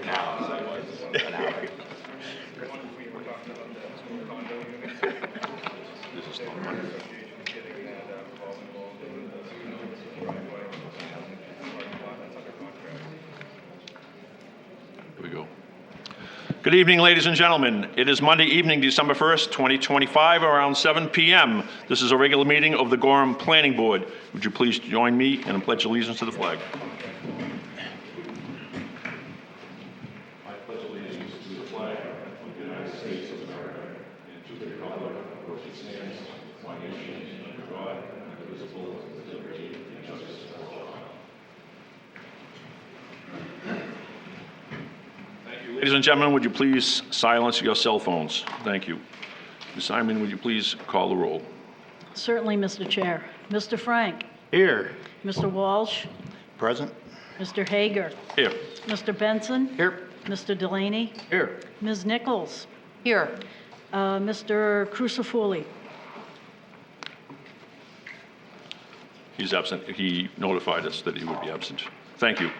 This is not money. Here we go. Good evening, ladies and gentlemen. It is Monday evening, December 1st, 2025, around 7 p.m. This is a regular meeting of the Gorham Planning Board. Would you please join me in a pledge of allegiance to the flag? I pledge allegiance to the flag of the United States of America and to the republic for which it stands, one nation, under God, indivisible, with liberty and justice for all. Ladies and gentlemen, would you please silence your cell phones? Thank you. Ms. Simon, would you please call the roll? Certainly, Mr. Chair. Mr. Frank. Here. Mr. Walsh. Present. Mr. Hager. Here. Mr. Benson. Here. Mr. Delaney. Here. Ms. Nichols. Here. Mr. Crucifuli. He's absent. He notified us that he would be absent. Thank you.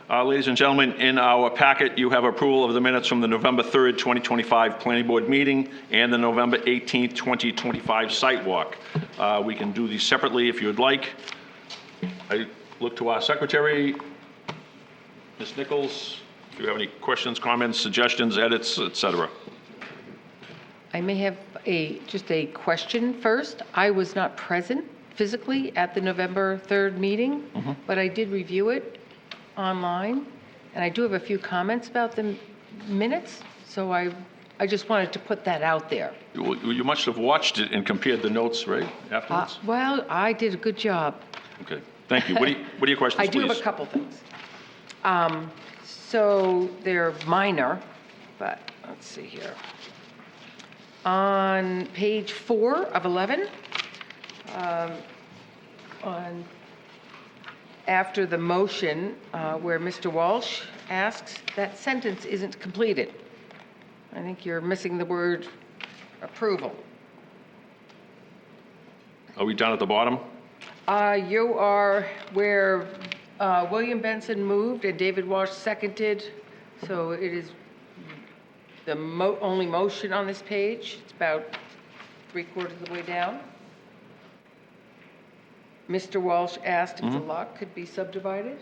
Ladies and gentlemen, in our packet, you have approval of the minutes from the November 3rd, 2025 Planning Board meeting and the November 18th, 2025 site walk. We can do these separately if you would like. I look to our secretary, Ms. Nichols, if you have any questions, comments, suggestions, edits, etc. I may have just a question first. I was not present physically at the November 3rd meeting, but I did review it online, and I do have a few comments about the minutes, so I just wanted to put that out there. You must have watched it and compared the notes, right, afterwards? Well, I did a good job. Okay, thank you. What are your questions, I do please? have a couple things. So they're minor, but let's see here. On page 4 of 11, after the motion where Mr. Walsh asks, that sentence isn't completed. I think you're missing the word approval. Are we down at the bottom? You are where William Benson moved and David Walsh seconded, so it is the only motion on this page. It's about 3/4 of the way down. Mr. Walsh asked if the lot could be subdivided.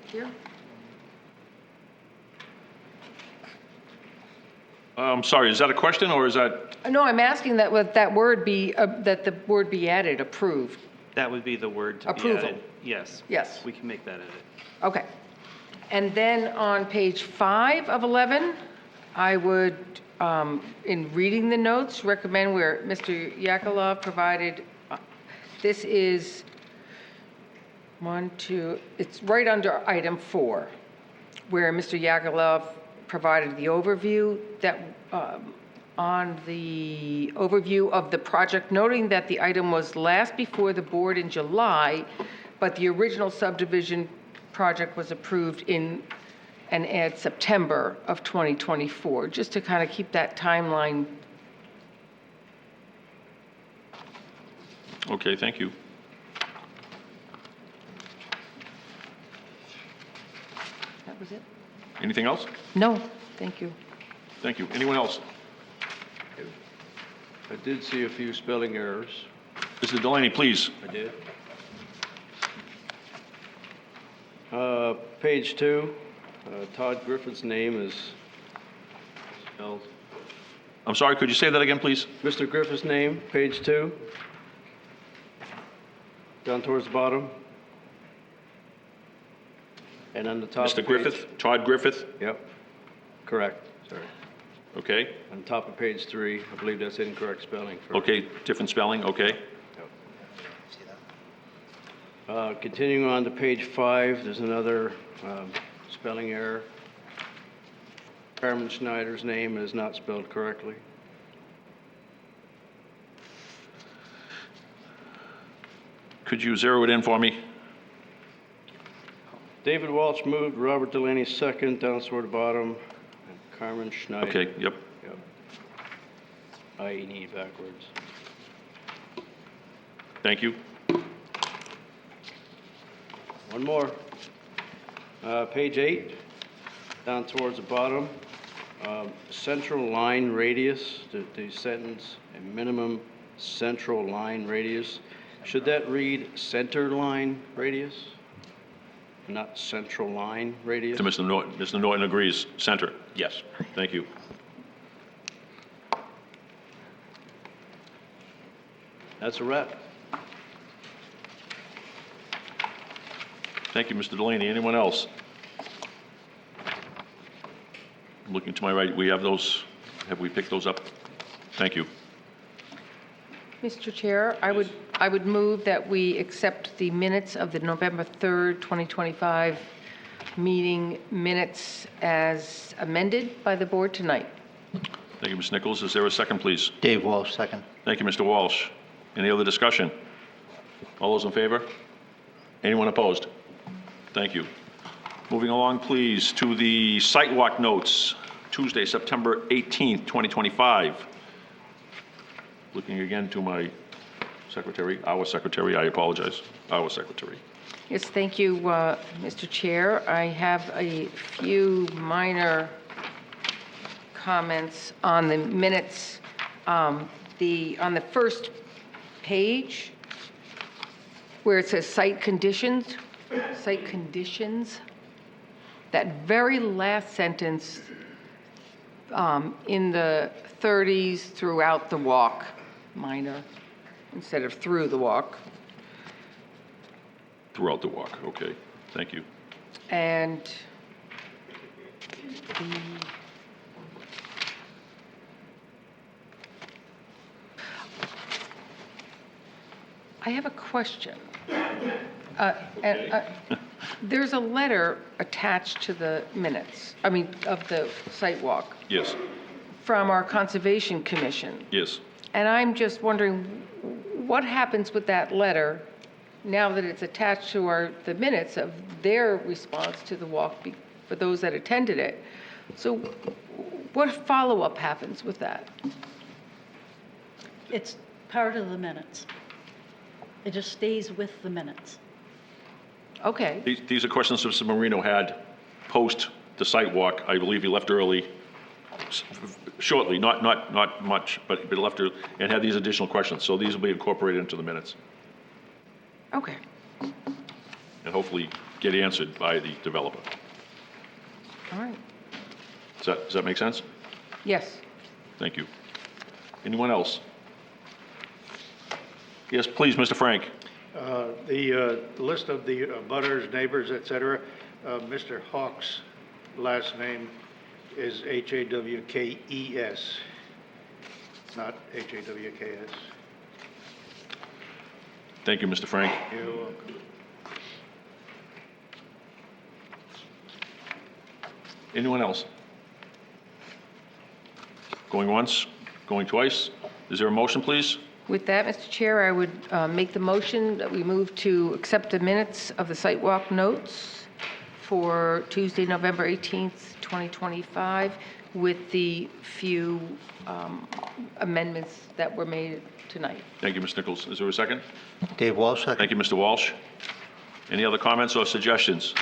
Here. I'm sorry, is that a question or is that? No, I'm asking that that word be, that the word be added, approved. That would be the word to be Approval. added. Yes. Yes. We can make that edit. Okay. And then on page 5 of 11, I would, in reading the notes, recommend where Mr. Yakulov provided, this is it's right under item 4, where Mr. Yakulov provided the overview that, on the overview of the project, noting that the item was last before the board in July, but the original subdivision project was approved in and add September of 2024, just to kind of keep that timeline. Okay, thank you. That was it? Anything else? No, thank you. Thank you. Anyone else? I did see a few spelling errors. Mr. Delaney, please. I did. Page 2, Todd Griffith's name is spelled. I'm sorry, could you say that again, please? Mr. Griffith's name, page 2, down towards the bottom. And on the top. Mr. of Griffith, Todd Griffith? Yep, correct, sorry. Okay, On top of page 3, I believe that's incorrect spelling. okay, different spelling, okay. Continuing on to page 5, there's another spelling error. Carmen Schneider's name is not spelled correctly. Could you zero it in for me? David Walsh moved, Robert Delaney second, down toward the bottom, and Carmen Schneider. Okay, yep. Yep. I need backwards. Thank you. One more. Page 8, down towards the bottom, central line radius, the sentence, a minimum central line radius. Should that read center line radius, not central line radius? To Mr. Norton. Mr. Norton agrees. Center. Yes. Thank you. That's a wrap. Thank you, Mr. Delaney. Anyone else? Looking to my right, we have those. Have we picked those up? Thank you. Mr. Chair, I would move that we accept the minutes of the November 3rd, 2025 meeting minutes as amended by the board tonight. Thank you, Ms. Nichols. Is there a second, please? Dave Walsh, second. Thank you, Mr. Walsh. Any other discussion? All those in favor? Anyone opposed? Thank you. Moving along, please, to the site walk notes, Tuesday, September 18th, 2025. Looking again to my secretary, our secretary, I apologize, our secretary. Yes, thank you, Mr. Chair. I have a few minor comments on the minutes. On the first page, where it says site conditions, that very last sentence in the 30s throughout the walk, minor, instead of through the walk. Throughout the walk, okay, thank you. And I have a question. There's a letter attached to the minutes, of the site walk Yes, from our Conservation Commission. yes. And I'm just wondering, what happens with that letter now that it's attached to the minutes of their response to the walk for those that attended it? So what follow-up happens with that? It's part of the minutes. It just stays with the minutes. Okay, These are questions Mr. Marino had post the site walk. I believe he left early, shortly, not much, but he left early, and had these additional questions. So these will be incorporated into the minutes okay. and hopefully get answered by the developer. All right. Does that make sense? Yes. Thank you. Anyone else? Yes, please, Mr. Frank. The list of the butters, neighbors, et cetera, Mr. Hawks' last name is Hawkes, not Hawks. Thank you, Mr. Frank. You're welcome. Anyone else? Going once, going twice? Is there a motion, please? With that, Mr. Chair, I would make the motion that we move to accept the minutes of the site walk notes for Tuesday, November 18th, 2025, with the few amendments that were made tonight. Thank you, Ms. Nichols. Is there a second? Dave Walsh, second. Thank you, Mr. Walsh. Any other comments or suggestions?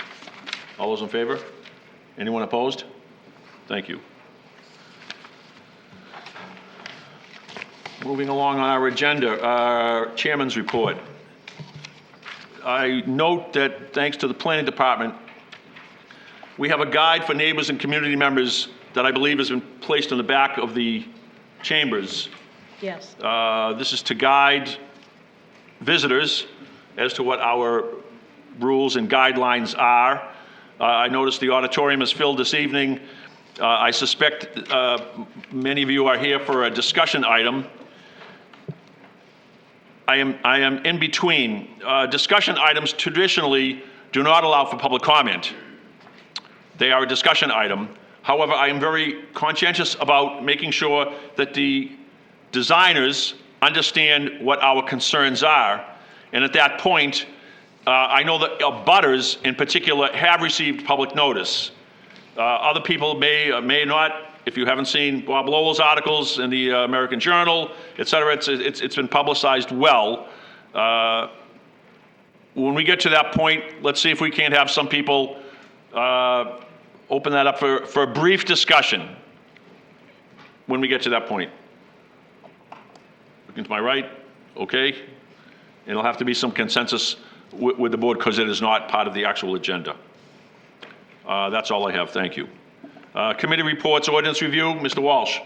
All those in favor? Anyone opposed? Thank you. Moving along on our agenda, Chairman's report. I note that thanks to the Planning Department, we have a guide for neighbors and community members that I believe has been placed in the back of the chambers. Yes. This is to guide visitors as to what our rules and guidelines are. I noticed the auditorium is filled this evening. I suspect many of you are here for a discussion item. I am in between. Discussion items traditionally do not allow for public comment. They are a discussion item. However, I am very conscientious about making sure that the designers understand what our concerns are. And at that point, I know that abutters in particular have received public notice. Other people may or may not. If you haven't seen Bob Lowell's articles in the American Journal, et cetera, it's been publicized well. When we get to that point, let's see if we can't have some people open that up for a brief discussion when we get to that point. Looking to my right, okay? And it'll have to be some consensus with the board because it is not part of the actual agenda. That's all I have, thank you. Committee reports, ordinance review, Mr. Walsh.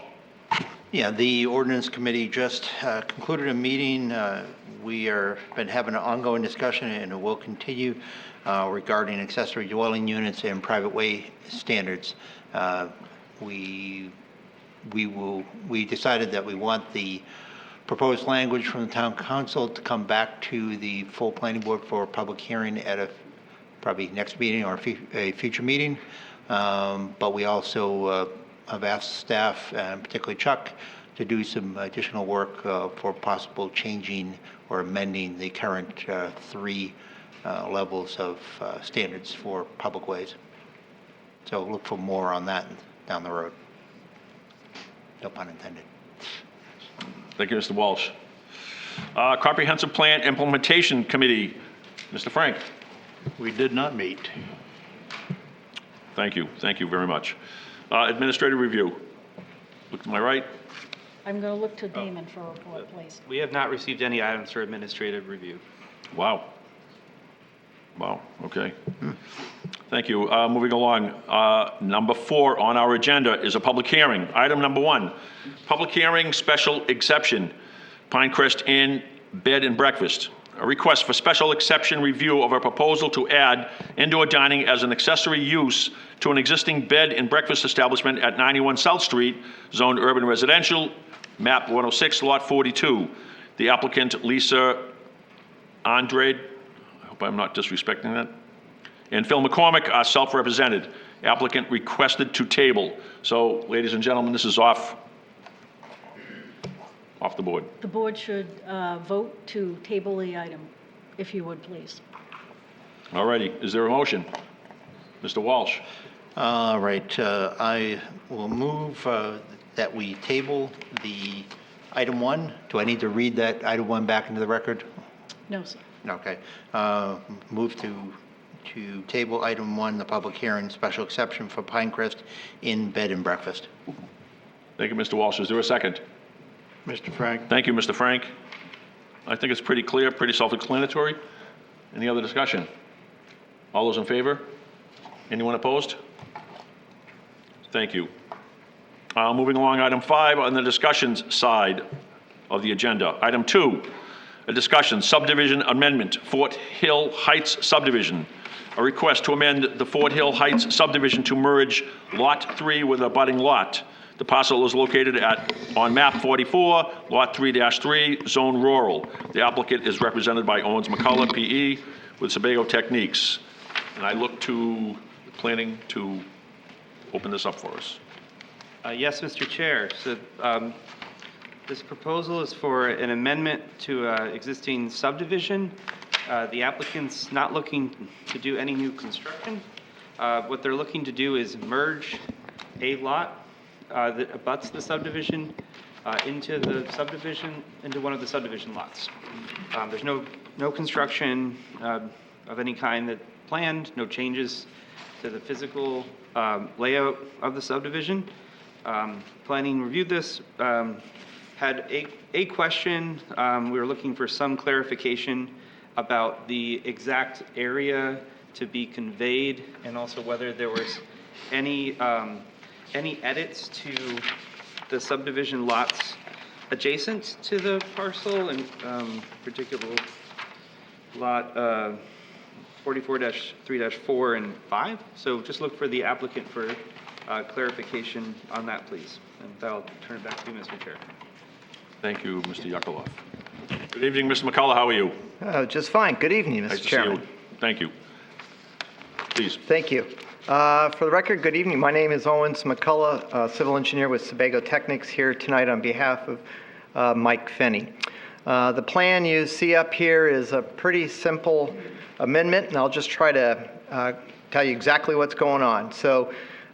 Yeah, the ordinance committee just concluded a meeting. We are been having an ongoing discussion, and it will continue regarding accessory dwelling units and private way standards. We decided that we want the proposed language from the town council to come back to the full planning board for public hearing at a probably next meeting or a future meeting. But we also have asked staff, and particularly Chuck, to do some additional work for possible changing or amending the current 3 levels of standards for public ways. So look for more on that down the road. No pun intended. Thank you, Mr. Walsh. Comprehensive Plan Implementation Committee, Mr. Frank. We did not meet. Thank you very much. Administrative review. Look to my right. I'm going to look to Damon for a report, please. We have not received any items for administrative review. Wow. Wow, okay. Thank you. Moving along, number 4 on our agenda is a public hearing. Item number 1, public hearing, special exception, Pinecrest Inn Bed and Breakfast. A request for special exception review of a proposal to add indoor dining as an accessory use to an existing bed and breakfast establishment at 91 South Street, zoned urban residential, map 106, lot 42. The applicant, Lisa Andrade, I hope I'm not disrespecting that, and Phil McCormick are self-represented. Applicant requested to table. So, ladies and gentlemen, this is off the board. The board should vote to table the item, if you would, please. All righty, is there a motion? Mr. Walsh? All right, I will move that we table the item 1. Do I need to read that item 1 back into the record? No, sir. Okay. Move to table item 1, the public hearing, special exception for Pinecrest Inn Bed and Breakfast. Thank you, Mr. Walsh. Is there a second? Mr. Frank? Thank you, Mr. Frank. I think it's pretty clear, pretty self-explanatory. Any other discussion? All those in favor? Anyone opposed? Thank you. Moving along, item 5 on the discussions side of the agenda. Item 2, a discussion, subdivision amendment, Fort Hill Heights subdivision. A request to amend the Fort Hill Heights subdivision to merge Lot 3 with a budding lot. The parcel is located on map 44, lot 3-3, zone rural. The applicant is represented by Owens McCullough, PE, with Sebago Techniques. And I look to planning to open this up for us. Yes, Mr. Chair. So this proposal is for an amendment to existing subdivision. The applicant's not looking to do any new construction. What they're looking to do is merge a lot that abuts the subdivision into one of the subdivision lots. There's no construction of any kind that planned, no changes to the physical layout of the subdivision. Planning reviewed this, had a question. We were looking for some clarification about the exact area to be conveyed, and also whether there was any edits to the subdivision lots adjacent to the parcel, and particular lot 44-3-4 and 5. So just look for the applicant for clarification on that, please. And I'll turn it back to you, Mr. Chair. Thank you, Mr. Yuckaloff. Good evening, Mr. McCullough, how are you? Just fine. Good evening, Nice Mr. to see Chairman. you. Thank you. Please. Thank you. For the record, good evening. My name is Owens McCullough, civil engineer with Sebago Technics, here tonight on behalf of Mike Finney. The plan you see up here is a pretty simple amendment, and I'll just try to tell you exactly what's going on. So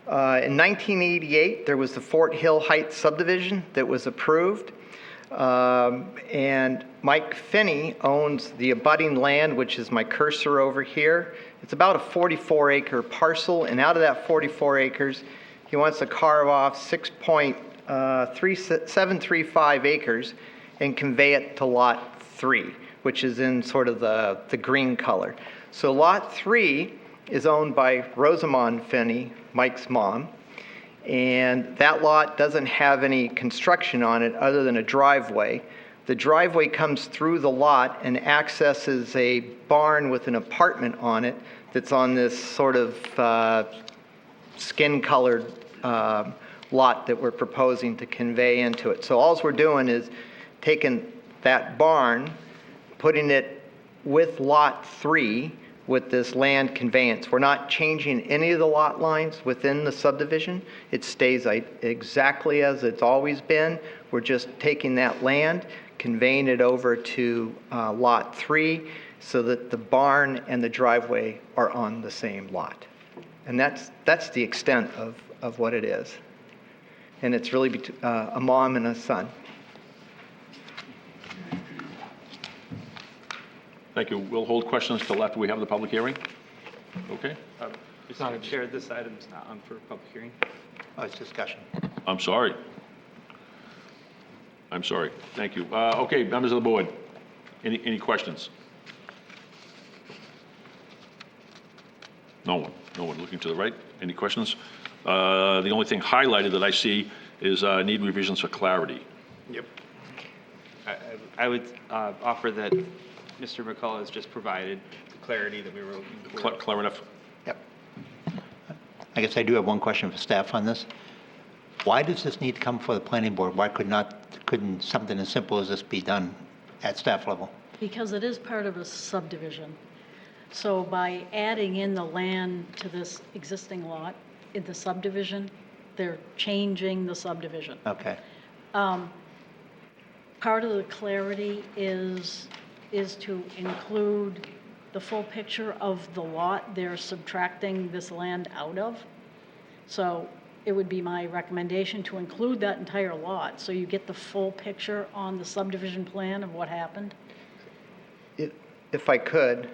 in 1988, there was the Fort Hill Heights subdivision that was approved. And Mike Finney owns the abutting land, which is my cursor over here. It's about a 44-acre parcel, and out of that 44 acres, he wants to carve off 6.735 acres and convey it to Lot 3, which is in sort of the green color. So Lot 3 is owned by Rosamond Finney, Mike's mom, and that lot doesn't have any construction on it other than a driveway. The driveway comes through the lot and accesses a barn with an apartment on it that's on this sort of skin-colored lot that we're proposing to convey into it. So all we're doing is taking that barn, putting it with Lot 3 with this land conveyance. We're not changing any of the lot lines within the subdivision. It stays exactly as it's always been. We're just taking that land, conveying it over to Lot 3 so that the barn and the driveway are on the same lot. And that's the extent of what it is. And it's really a mom and a son. Thank you. We'll hold questions till after we have the public hearing. Okay? Mr. Chair, this item is not on for public hearing. Oh, it's discussion. I'm sorry. I'm sorry. Thank you. Okay, members of the board, any questions? No one. No one. Looking to the right. Any questions? The only thing highlighted that I see is need revisions for clarity. Yep. I would offer that Mr. McCullough has just provided the clarity that we were looking for. Clear enough? Yep. I guess I do have one question for staff on this. Why does this need to come before the planning board? Why couldn't something as simple as this be done at staff level? Because it is part of a subdivision. So by adding in the land to this existing lot in the subdivision, they're changing the subdivision. Okay. Part of the clarity is to include the full picture of the lot they're subtracting this land out of. So it would be my recommendation to include that entire lot, so you get the full picture on the subdivision plan of what happened. If I could,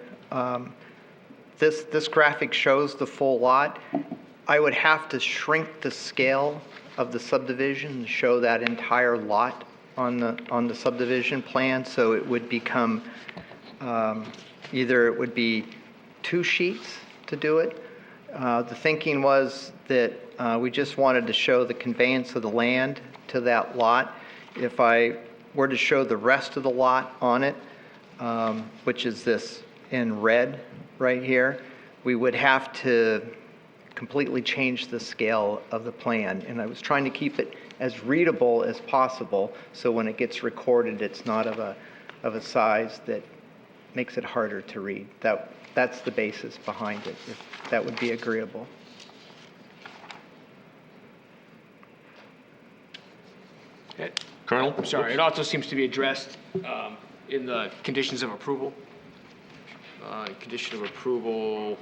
this graphic shows the full lot. I would have to shrink the scale of the subdivision to show that entire lot on the subdivision plan, so it would become either it would be 2 sheets to do it. The thinking was that we just wanted to show the conveyance of the land to that lot. If I were to show the rest of the lot on it, which is this in red right here, we would have to completely change the scale of the plan. And I was trying to keep it as readable as possible, so when it gets recorded, it's not of a size that makes it harder to read. That's the basis behind it, if that would be agreeable. Colonel? I'm sorry, it also seems to be addressed in the conditions of approval. Condition of approval,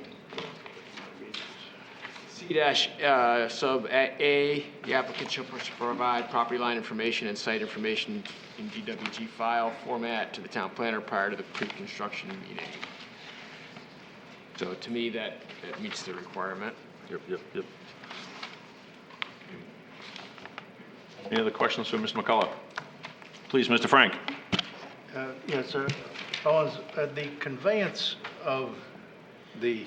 C-sub A, the applicant shall provide property line information and site information in DWG file format to the town planner prior to the pre-construction meeting. So to me, that meets the requirement. Yep. Any other questions for Mr. McCullough? Please, Mr. Frank. Yes, sir. Owens, the conveyance of the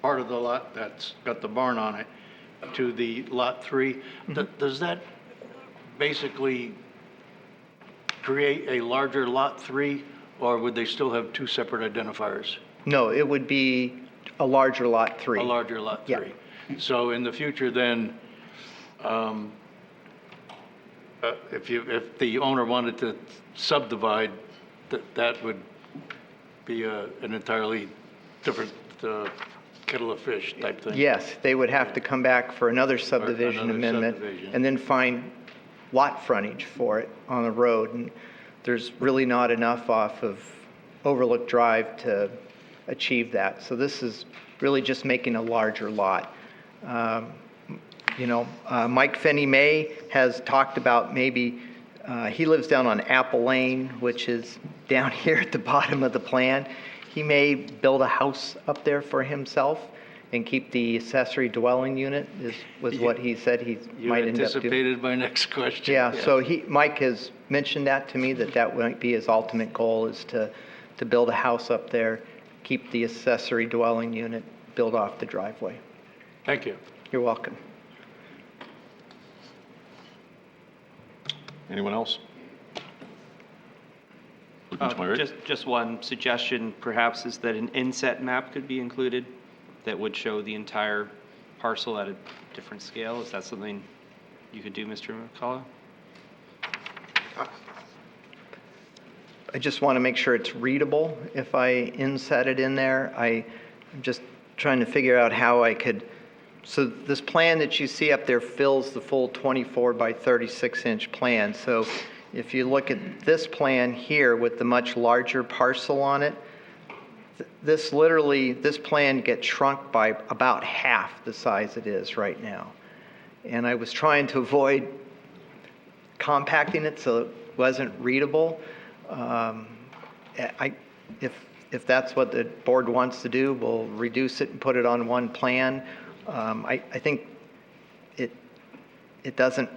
part of the lot that's got the barn on it to the Lot 3, does that basically create a larger Lot 3, or would they still have 2 separate identifiers? No, it would be a larger Lot 3. A larger Lot 3. Yeah. So in the future then, if the owner wanted to subdivide, that would be an entirely different kettle of fish type thing? Yes, they would have to come back for another subdivision another amendment subdivision. and then find lot frontage for it on the road. And there's really not enough off of Overlook Drive to achieve that. So this is really just making a larger lot. Mike Finney May has talked about maybe He lives down on Apple Lane, which is down here at the bottom of the plan. He may build a house up there for himself and keep the accessory dwelling unit, was what he said he You might end up doing. anticipated my next question. Yeah, so Mike has mentioned that to me, that might be his ultimate goal, is to build a house up there, keep the accessory dwelling unit, build off the driveway. Thank you. You're welcome. Anyone else? Looking to my right? Just one suggestion perhaps is that an inset map could be included that would show the entire parcel at a different scale. Is that something you could do, Mr. McCullough? I just want to make sure it's readable if I inset it in there. I'm just trying to figure out how I could, so this plan that you see up there fills the full 24 by 36 inch plan. So if you look at this plan here with the much larger parcel on it, this plan gets shrunk by about half the size it is right now. And I was trying to avoid compacting it so it wasn't readable. If that's what the board wants to do, we'll reduce it and put it on one plan. I think it doesn't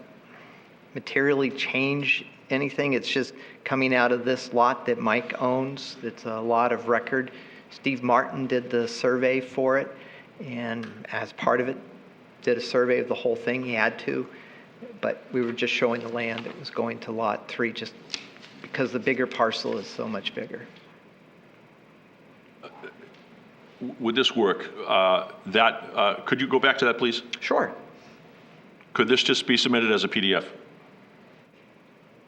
materially change anything. It's just coming out of this lot that Mike owns. It's a lot of record. Steve Martin did the survey for it, and as part of it, did a survey of the whole thing. He had to, but we were just showing the land that was going to lot 3, just because the bigger parcel is so much bigger. Would this work? Could you go back to that, please? Sure. Could this just be submitted as a PDF?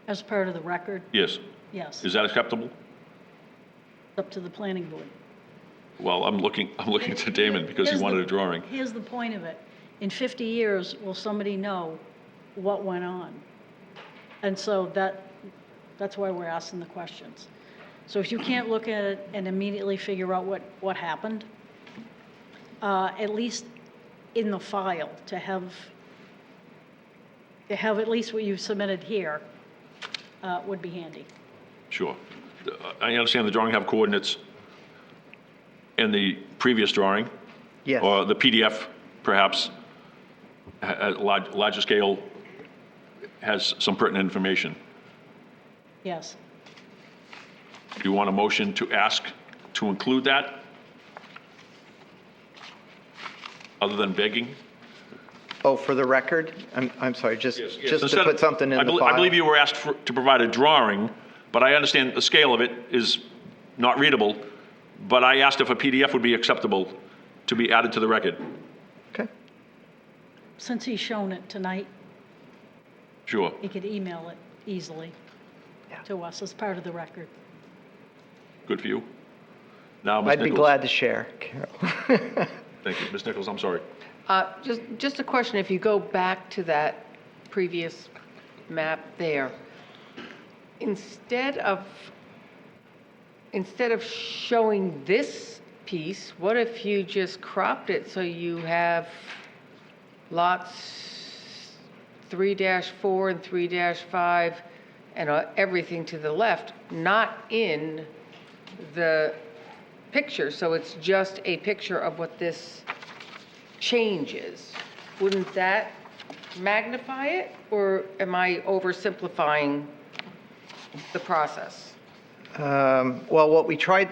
As part of the record, Yes. yes, Is that acceptable? up to the planning board. Well, I'm looking to Damon because he Here's wanted the- a drawing. Here's the point of it. In 50 years, will somebody know what went on? And so that's why we're asking the questions. So if you can't look at it and immediately figure out what happened, at least in the file, to have at least what you've submitted here would be handy. Sure. I understand the drawing have coordinates in the previous drawing. Yes. Or the PDF, perhaps, at larger scale, has some pertinent information. Yes. Do you want a motion to ask to include that? Other than begging? Oh, for the record? I'm sorry, just to Instead put of- something in the file? I believe you were asked to provide a drawing, but I understand the scale of it is not readable, but I asked if a PDF would be acceptable to be added to the record. Okay. Since he's shown it tonight, Sure. he could email it easily Yeah. to us as part of the record. Good for you. Now, Ms. I'd be Nichols. glad to share, Carol. Thank you. Ms. Nichols, I'm sorry. Just a question, if you go back to that previous map there, instead of showing this piece, what if you just cropped it so you have lots 3-4 and 3-5 and everything to the left, not in the picture, so it's just a picture of what this changes? Wouldn't that magnify it, or am I oversimplifying the process? Well, what we tried,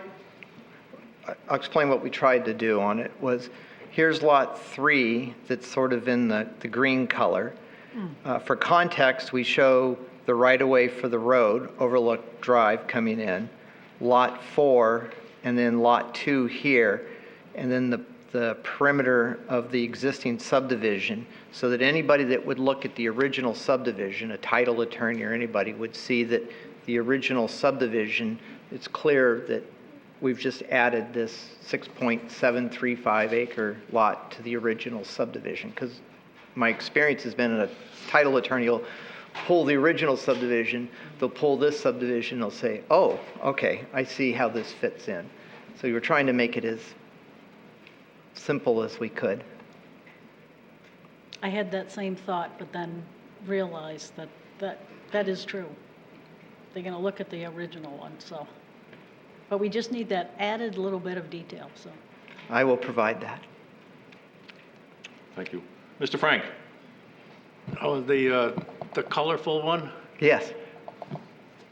I'll explain what we tried to do on it, was here's lot 3 that's sort of in the green color. For context, we show the right-of-way for the road, Overlook Drive coming in, lot 4, and then lot 2 here, and then the perimeter of the existing subdivision, so that anybody that would look at the original subdivision, a title attorney or anybody, would see that the original subdivision, it's clear that we've just added this 6.735 acre lot to the original subdivision. Because my experience has been a title attorney will pull the original subdivision, they'll pull this subdivision, they'll say, oh, okay, I see how this fits in. So you were trying to make it as simple as we could. I had that same thought, but then realized that That is true. They're going to look at the original one, so. But we just need that added little bit of detail, so. I will provide that. Thank you. Mr. Frank? Oh, the colorful one? Yes.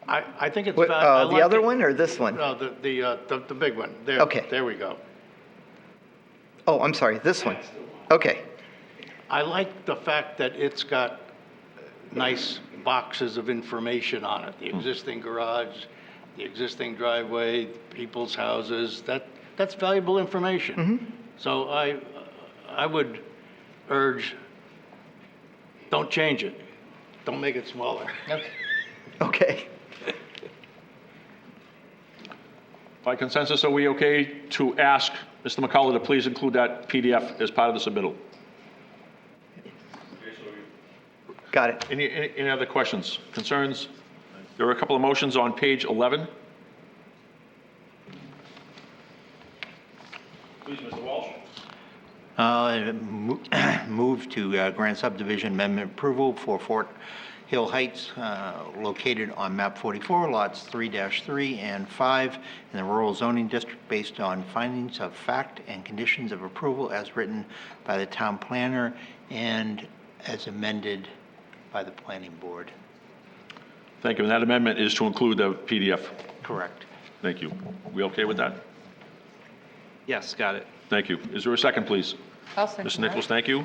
I think it's. What, I the like other it. one or this one? No, the big one. There. Okay. There we go. Oh, I'm sorry, this one. Okay. I like the fact that it's got nice boxes of information on it. The existing garage, the existing driveway, people's houses, that's valuable information. So I would urge, don't change it. Don't make it smaller. Okay. By consensus, are we okay to ask Mr. McCullough to please include that PDF as part of the submittal? Got it. Any other questions, concerns? There are a couple of motions on page 11. Please, Mr. Walsh. Move to grant subdivision amendment approval for Fort Hill Heights, located on map 44, lots 3-3 and 5 in the rural zoning district, based on findings of fact and conditions of approval as written by the town planner and as amended by the planning board. Thank you. And that amendment is to include the PDF. Correct. Thank you. We okay with that? Yes, got it. Thank you. Is there a second, please? I'll second Mr. that. Nichols, thank you.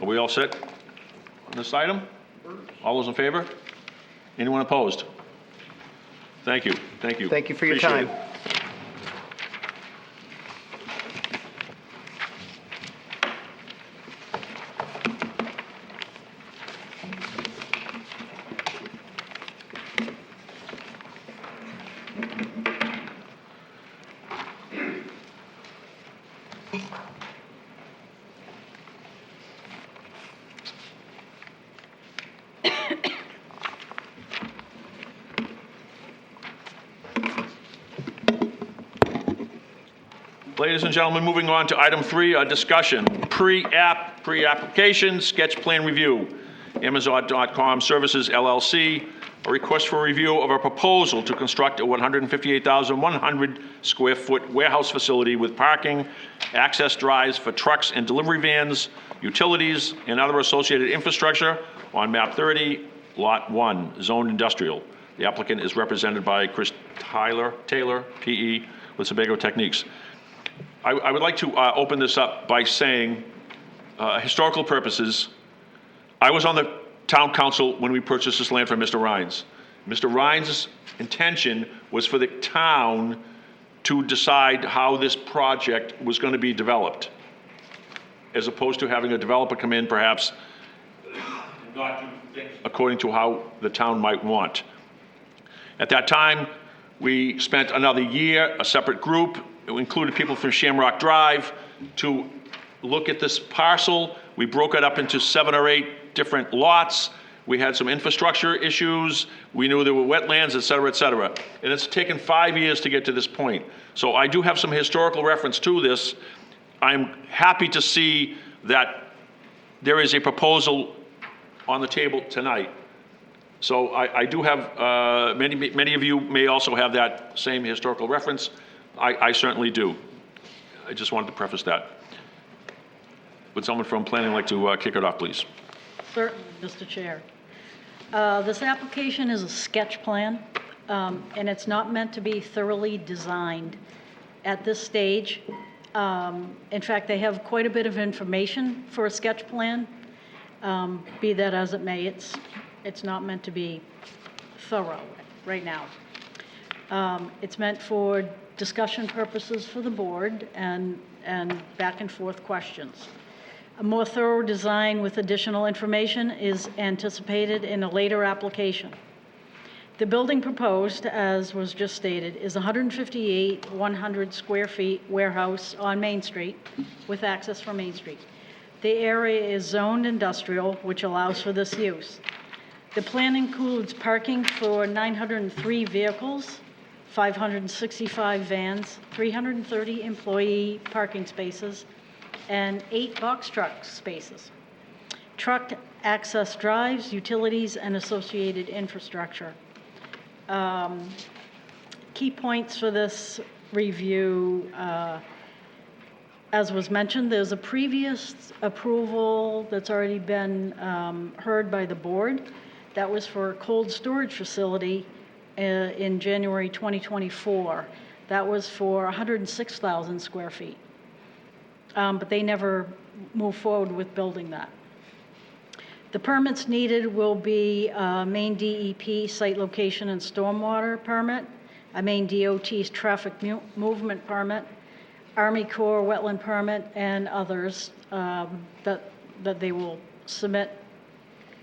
Are we all set on this item? All those in favor? Anyone opposed? Thank you. Thank you. Thank you for your Appreciate time. it. Ladies and gentlemen, moving on to item 3, a discussion. Pre-application sketch plan review. Amazon.com Services LLC, a request for review of a proposal to construct a 158,100 square foot warehouse facility with parking, access drives for trucks and delivery vans, utilities, and other associated infrastructure on map 30, lot 1, zoned industrial. The applicant is represented by Chris Taylor, PE, with Sebago Techniques. I would like to open this up by saying, historical purposes, I was on the town council when we purchased this land from Mr. Rhines. Mr. Rhines' intention was for the town to decide how this project was going to be developed, as opposed to having a developer come in, perhaps, not do things according to how the town might want. At that time, we spent another year, a separate group, it included people from Shamrock Drive, to look at this parcel. We broke it up into 7 or 8 different lots. We had some infrastructure issues. We knew there were wetlands, et cetera, et cetera. And it's taken 5 years to get to this point. So I do have some historical reference to this. I'm happy to see that there is a proposal on the table tonight. So I do have, many of you may also have that same historical reference. I certainly do. I just wanted to preface that. Would someone from planning like to kick it off, please? Certainly, Mr. Chair. This application is a sketch plan, and it's not meant to be thoroughly designed at this stage. In fact, they have quite a bit of information for a sketch plan. Be that as it may, it's not meant to be thorough right now. It's meant for discussion purposes for the board and back and forth questions. A more thorough design with additional information is anticipated in a later application. The building proposed, as was just stated, is 158 square feet warehouse on Main Street with access from Main Street. The area is zoned industrial, which allows for this use. The plan includes parking for 903 vehicles, 565 vans, 330 employee parking spaces, and 8 box truck spaces. Truck access drives, utilities, and associated infrastructure. Key points for this review, as was mentioned, there's a previous approval that's already been heard by the board. That was for a cold storage facility in January 2024. That was for 106,000 square feet. But they never moved forward with building that. The permits needed will be a Maine DEP site location and stormwater permit, a Maine DOT's traffic movement permit, Army Corps wetland permit, and others that they will submit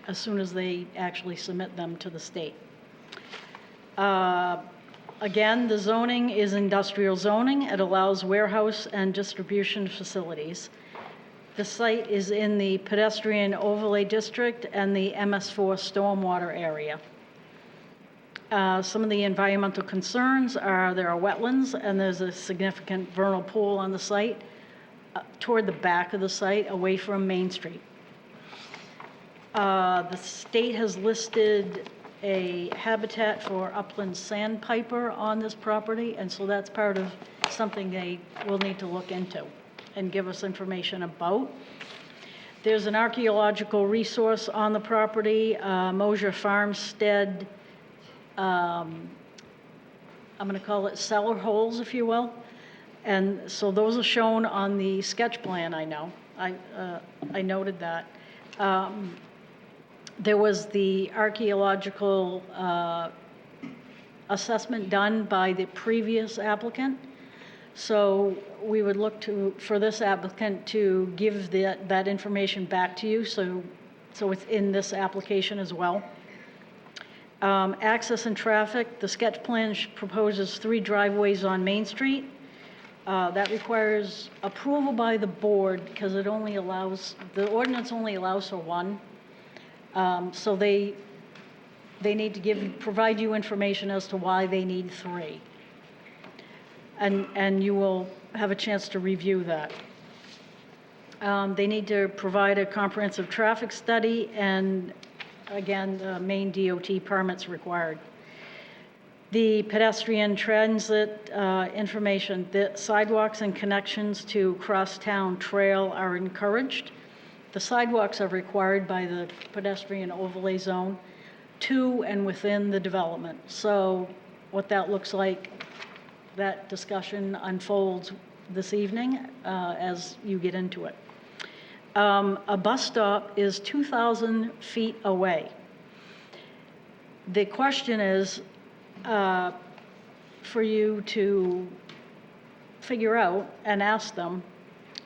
as soon as they actually submit them to the state. Again, the zoning is industrial zoning. It allows warehouse and distribution facilities. The site is in the pedestrian overlay district and the MS4 stormwater area. Some of the environmental concerns are there are wetlands and there's a significant vernal pool on the site toward the back of the site away from Main Street. The state has listed a habitat for upland sandpiper on this property, and so that's part of something they will need to look into and give us information about. There's an archaeological resource on the property, Mosier Farmstead, I'm going to call it cellar holes, if you will. And so those are shown on the sketch plan, I know. I noted that. There was the archaeological assessment done by the previous applicant. So we would look for this applicant to give that information back to you, so it's in this application as well. Access and traffic, the sketch plan proposes 3 driveways on Main Street. That requires approval by the board because the ordinance only allows for 1. So they need to provide you information as to why they need 3. And you will have a chance to review that. They need to provide a comprehensive traffic study, and again, the Maine DOT permits required. The pedestrian transit information, the sidewalks and connections to Crosstown Trail are encouraged. The sidewalks are required by the pedestrian overlay zone to and within the development. So what that looks like, that discussion unfolds this evening as you get into it. A bus stop is 2,000 feet away. The question is for you to figure out and ask them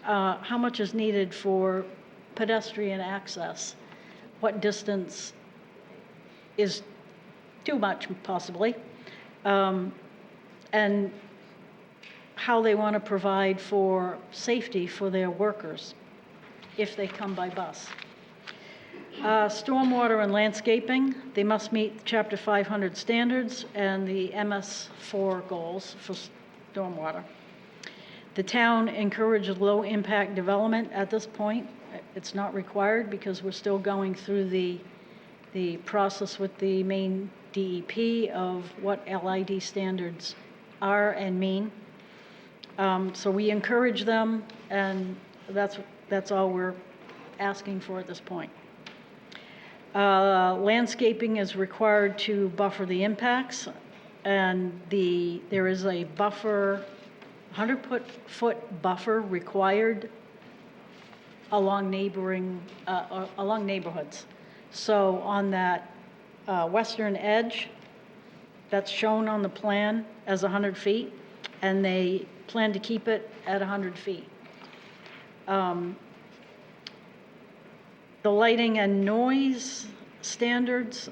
how much is needed for pedestrian access. What distance is too much, possibly, and how they want to provide for safety for their workers if they come by bus. Stormwater and landscaping, they must meet Chapter 500 standards and the MS4 goals for stormwater. The town encourages low-impact development at this point. It's not required because we're still going through the process with the Maine DEP of what LID standards are and mean. So we encourage them, and that's all we're asking for at this point. Landscaping is required to buffer the impacts, and there is a buffer, 100-foot buffer required along neighborhoods. So on that western edge, that's shown on the plan as 100 feet, and they plan to keep it at 100 feet. The lighting and noise standards,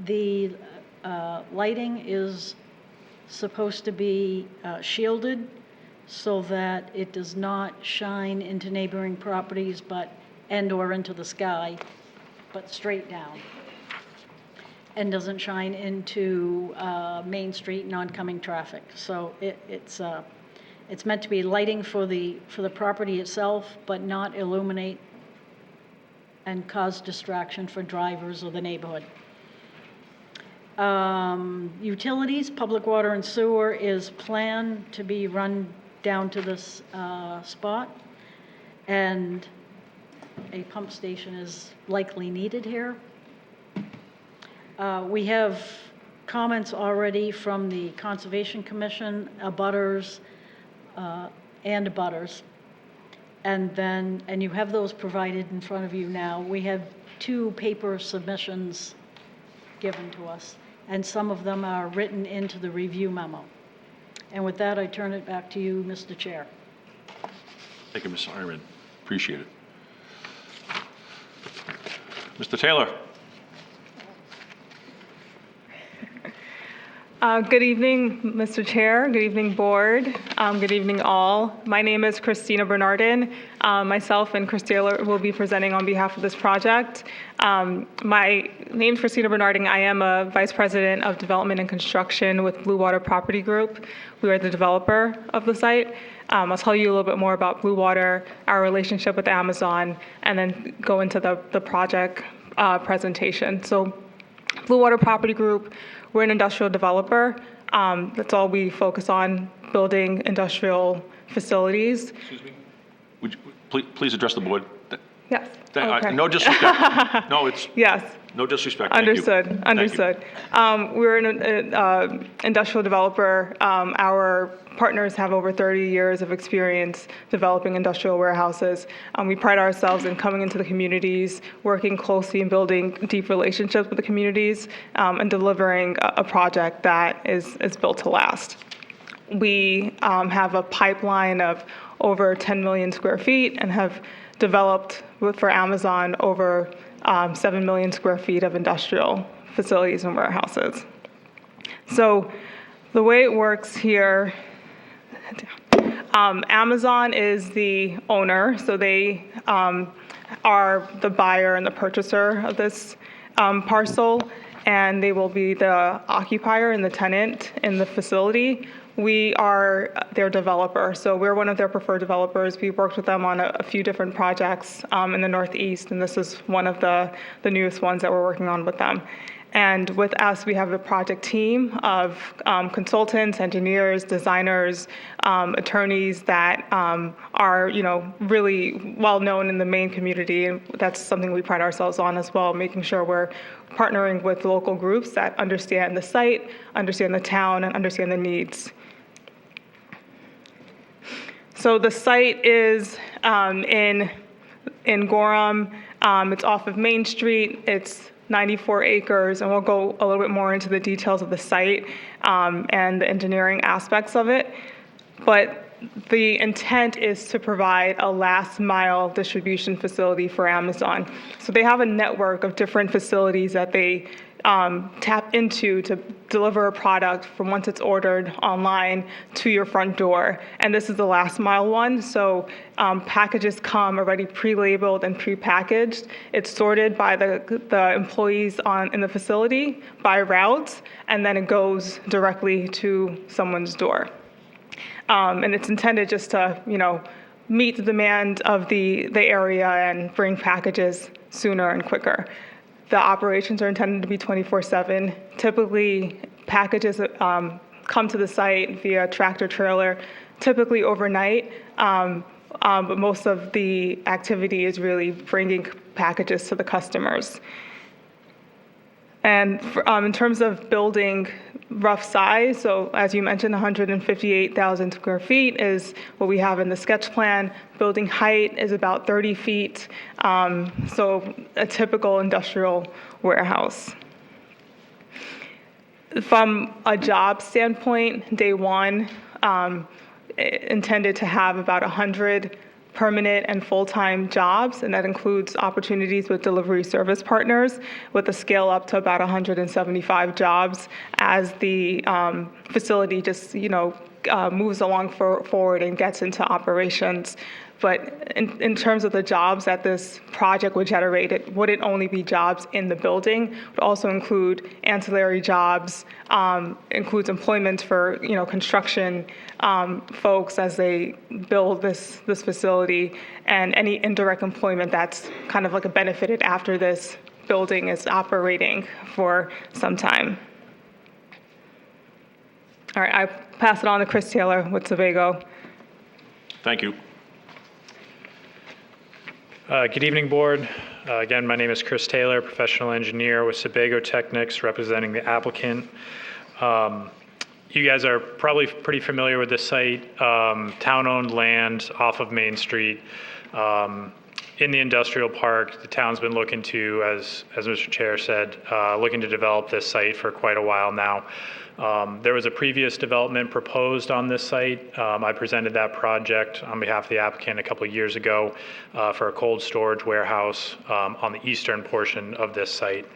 the lighting is supposed to be shielded so that it does not shine into neighboring properties and/or into the sky, but straight down, and doesn't shine into Main Street and oncoming traffic. So it's meant to be lighting for the property itself, but not illuminate and cause distraction for drivers or the neighborhood. Utilities, public water and sewer is planned to be run down to this spot, and a pump station is likely needed here. We have comments already from the Conservation Commission, abutters, and abutters. And you have those provided in front of you now. We have 2 paper submissions given to us, and some of them are written into the review memo. And with that, I turn it back to you, Mr. Chair. Thank you, Ms. Iron. Appreciate it. Mr. Taylor? Good evening, Mr. Chair. Good evening, Board. Good evening, all. My name is Christina Bernardin. Myself and Chris Taylor will be presenting on behalf of this project. My name is Christina Bernardin. I am a Vice President of Development and Construction with Blue Water Property Group. We are the developer of the site. I'll tell you a little bit more about Blue Water, our relationship with Amazon, and then go into the project presentation. So Blue Water Property Group, we're an industrial developer. That's all we focus on, building industrial facilities. Excuse me? Would you please address the board? Yes. Okay. No disrespect. No, it's Yes. no disrespect. Thank you. Understood. Understood. We're an industrial developer. Our partners have over 30 years of experience developing industrial warehouses. We pride ourselves in coming into the communities, working closely and building deep relationships with the communities, and delivering a project that is built to last. We have a pipeline of over 10 million square feet and have developed for Amazon over 7 million square feet of industrial facilities and warehouses. So the way it works here, Amazon is the owner, so they are the buyer and the purchaser of this parcel, and they will be the occupier and the tenant in the facility. We are their developer, so we're one of their preferred developers. We've worked with them on a few different projects in the Northeast, and this is one of the newest ones that we're working on with them. And with us, we have a project team of consultants, engineers, designers, attorneys that are, really well known in the Maine community, and that's something we pride ourselves on as well, making sure we're partnering with local groups that understand the site, understand the town, and understand the needs. So the site is in Gorham. It's off of Main Street. It's 94 acres, and we'll go a little bit more into the details of the site and the engineering aspects of it. But the intent is to provide a last mile distribution facility for Amazon. So they have a network of different facilities that they tap into to deliver a product from once it's ordered online to your front door. And this is the last mile one. So packages come already pre-labeled and pre-packaged. It's sorted by the employees in the facility by routes, and then it goes directly to someone's door. And it's intended just to, meet the demand of the area and bring packages sooner and quicker. The operations are intended to be 24/7. Typically, packages come to the site via tractor trailer, typically overnight, but most of the activity is really bringing packages to the customers. And in terms of building rough size, so as you mentioned, 158,000 square feet is what we have in the sketch plan. Building height is about 30 feet, so a typical industrial warehouse. From a job standpoint, day one, intended to have about 100 permanent and full-time jobs, and that includes opportunities with delivery service partners with a scale up to about 175 jobs as the facility just, moves along forward and gets into operations. But in terms of the jobs that this project would generate, it wouldn't only be jobs in the building, it would also include ancillary jobs, includes employment for, construction folks as they build this facility, and any indirect employment that's kind of like a benefited after this building is operating for some time. All right, I pass it on to Chris Taylor with Sebago. Thank you. Good evening, Board. Again, my name is Chris Taylor, professional engineer with Sebago Technics, representing the applicant. You guys are probably pretty familiar with this site, town-owned land off of Main Street. In the industrial park, the town's been looking to, as Mr. Chair said, looking to develop this site for quite a while now. There was a previous development proposed on this site. I presented that project on behalf of the applicant a couple of years ago for a cold storage warehouse on the eastern portion of this site.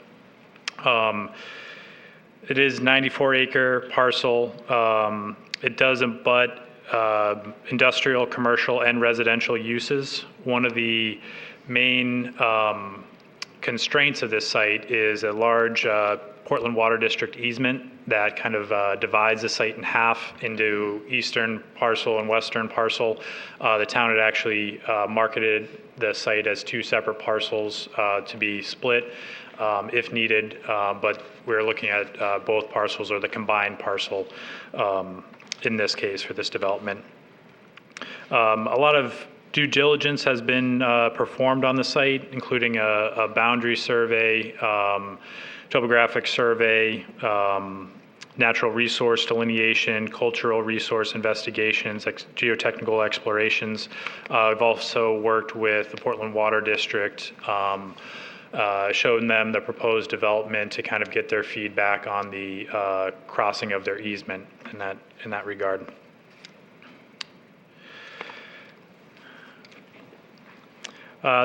It is 94-acre parcel. It does abut industrial, commercial, and residential uses. One of the main constraints of this site is a large Portland Water District easement that kind of divides the site in half into eastern parcel and western parcel. The town had actually marketed the site as two separate parcels to be split if needed, but we're looking at both parcels or the combined parcel in this case for this development. A lot of due diligence has been performed on the site, including a boundary survey, topographic survey, natural resource delineation, cultural resource investigations, geotechnical explorations. I've also worked with the Portland Water District, showing them the proposed development to kind of get their feedback on the crossing of their easement in that regard.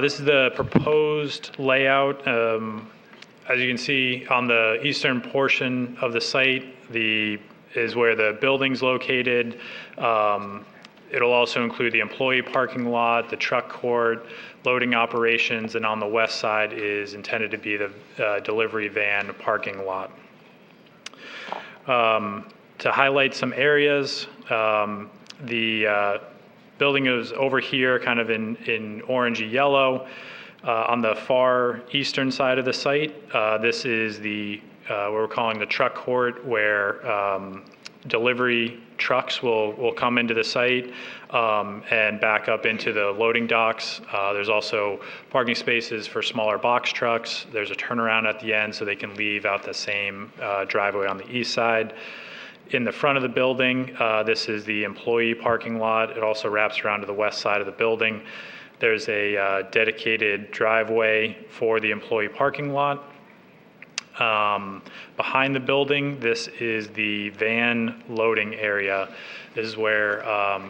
This is the proposed layout. As you can see on the eastern portion of the site, is where the building's located. It'll also include the employee parking lot, the truck court, loading operations, and on the west side is intended to be the delivery van parking lot. To highlight some areas, the building is over here kind of in orangey yellow. On the far eastern side of the site, this is what we're calling the truck court, where delivery trucks will come into the site and back up into the loading docks. There's also parking spaces for smaller box trucks. There's a turnaround at the end so they can leave out the same driveway on the east side. In the front of the building, this is the employee parking lot. It also wraps around to the west side of the building. There's a dedicated driveway for the employee parking lot. Behind the building, this is the van loading area. This is where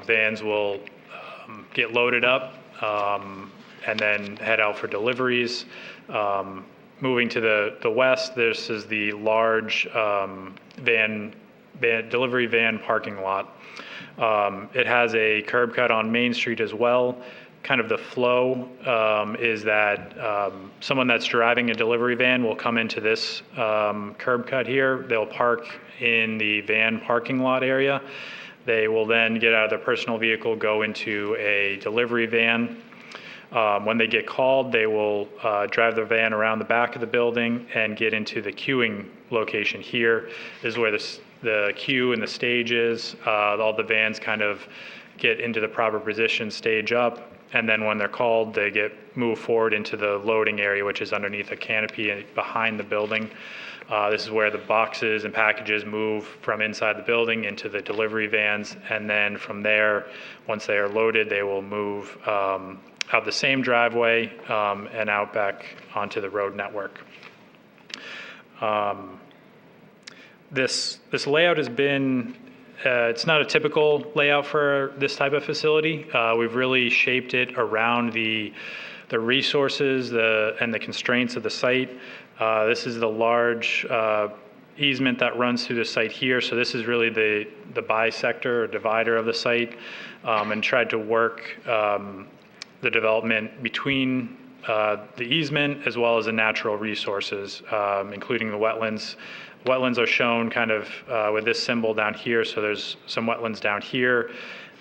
vans will get loaded up and then head out for deliveries. Moving to the west, this is the large delivery van parking lot. It has a curb cut on Main Street as well. Kind of the flow is that someone that's driving a delivery van will come into this curb cut here. They'll park in the van parking lot area. They will then get out of their personal vehicle, go into a delivery van. When they get called, they will drive the van around the back of the building and get into the queuing location here. This is where the queue and the stage is. All the vans kind of get into the proper position, stage up. And then when they're called, they get moved forward into the loading area, which is underneath a canopy behind the building. This is where the boxes and packages move from inside the building into the delivery vans. And then from there, once they are loaded, they will move out the same driveway and out back onto the road network. This layout has been it's not a typical layout for this type of facility. We've really shaped it around the resources and the constraints of the site. This is the large easement that runs through the site here. So this is really the bisector or divider of the site, and tried to work the development between the easement as well as the natural resources, including the wetlands. Wetlands are shown kind of with this symbol down here, so there's some wetlands down here.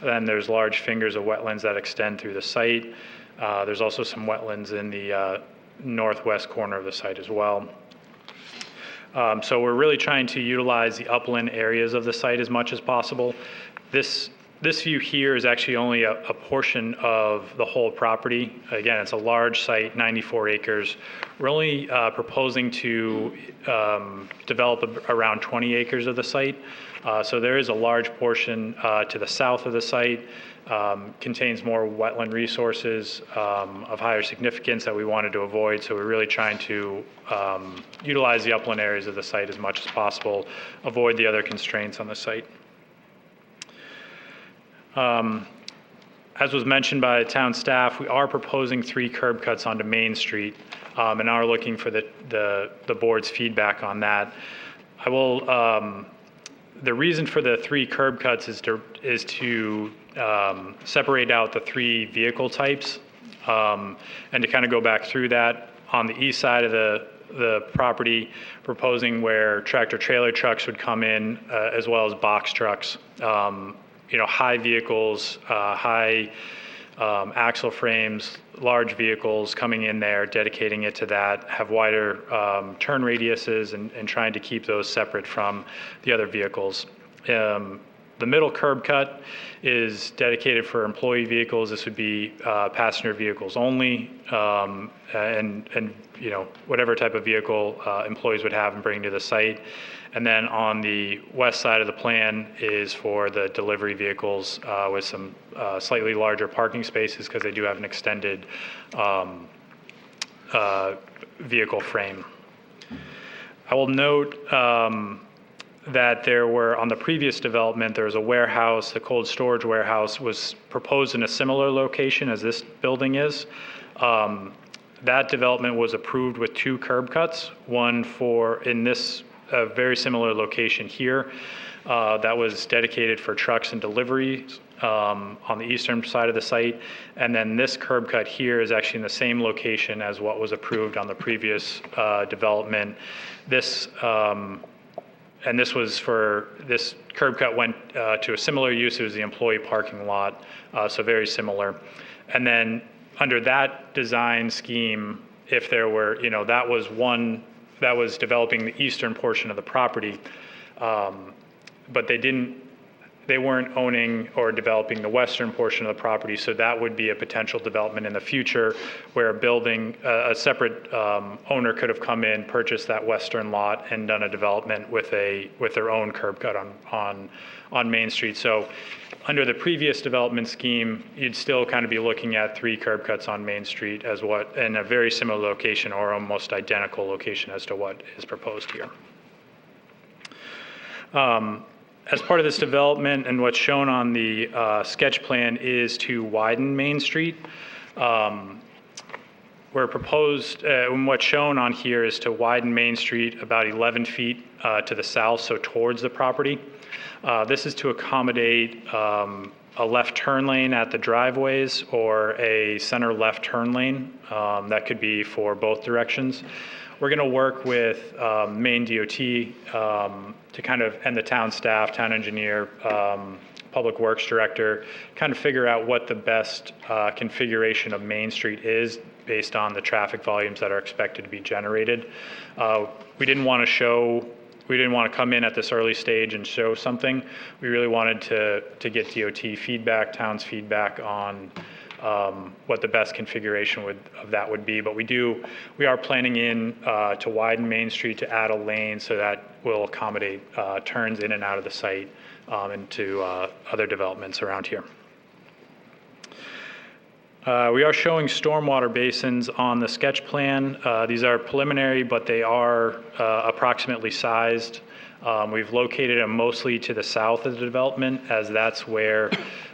Then there's large fingers of wetlands that extend through the site. There's also some wetlands in the northwest corner of the site as well. So we're really trying to utilize the upland areas of the site as much as possible. This view here is actually only a portion of the whole property. Again, it's a large site, 94 acres. We're only proposing to develop around 20 acres of the site. So there is a large portion to the south of the site, contains more wetland resources of higher significance that we wanted to avoid. So we're really trying to utilize the upland areas of the site as much as possible, avoid the other constraints on the site. As was mentioned by town staff, we are proposing 3 curb cuts onto Main Street and are looking for the board's feedback on that. I will, the reason for the 3 curb cuts is to separate out the 3 vehicle types and to kind of go back through that. On the east side of the property, proposing where tractor trailer trucks would come in as well as box trucks. High vehicles, high axle frames, large vehicles coming in there, dedicating it to that, have wider turn radiuses and trying to keep those separate from the other vehicles. The middle curb cut is dedicated for employee vehicles. This would be passenger vehicles only, and whatever type of vehicle employees would have and bring to the site. And then on the west side of the plan is for the delivery vehicles with some slightly larger parking spaces because they do have an extended vehicle frame. I will note that there were, on the previous development, there was a warehouse, the cold storage warehouse was proposed in a similar location as this building is. That development was approved with 2 curb cuts, one in this very similar location here that was dedicated for trucks and deliveries on the eastern side of the site. And then this curb cut here is actually in the same location as what was approved on the previous development. This curb cut went to a similar use. It was the employee parking lot, so very similar. And then under that design scheme, if there were, that was one that was developing the eastern portion of the property, but they weren't owning or developing the western portion of the property, so that would be a potential development in the future where a separate owner could have come in, purchased that western lot, and done a development with their own curb cut on Main Street. So under the previous development scheme, you'd still kind of be looking at 3 curb cuts on Main Street in a very similar location or almost identical location as to what is proposed here. As part of this development and what's shown on the sketch plan is to widen Main Street. What's shown on here is to widen Main Street about 11 feet to the south, so towards the property. This is to accommodate a left turn lane at the driveways or a center left turn lane. That could be for both directions. We're going to work with Maine DOT to kind of, and the town staff, town engineer, public works director, kind of figure out what the best configuration of Main Street is based on the traffic volumes that are expected to be generated. We didn't want to come in at this early stage and show something. We really wanted to get DOT feedback, town's feedback on what the best configuration of that would be. But we are planning to widen Main Street to add a lane so that will accommodate turns in and out of the site and to other developments around here. We are showing stormwater basins on the sketch plan. These are preliminary, but they are approximately sized. We've located them mostly to the south of the development, as that's where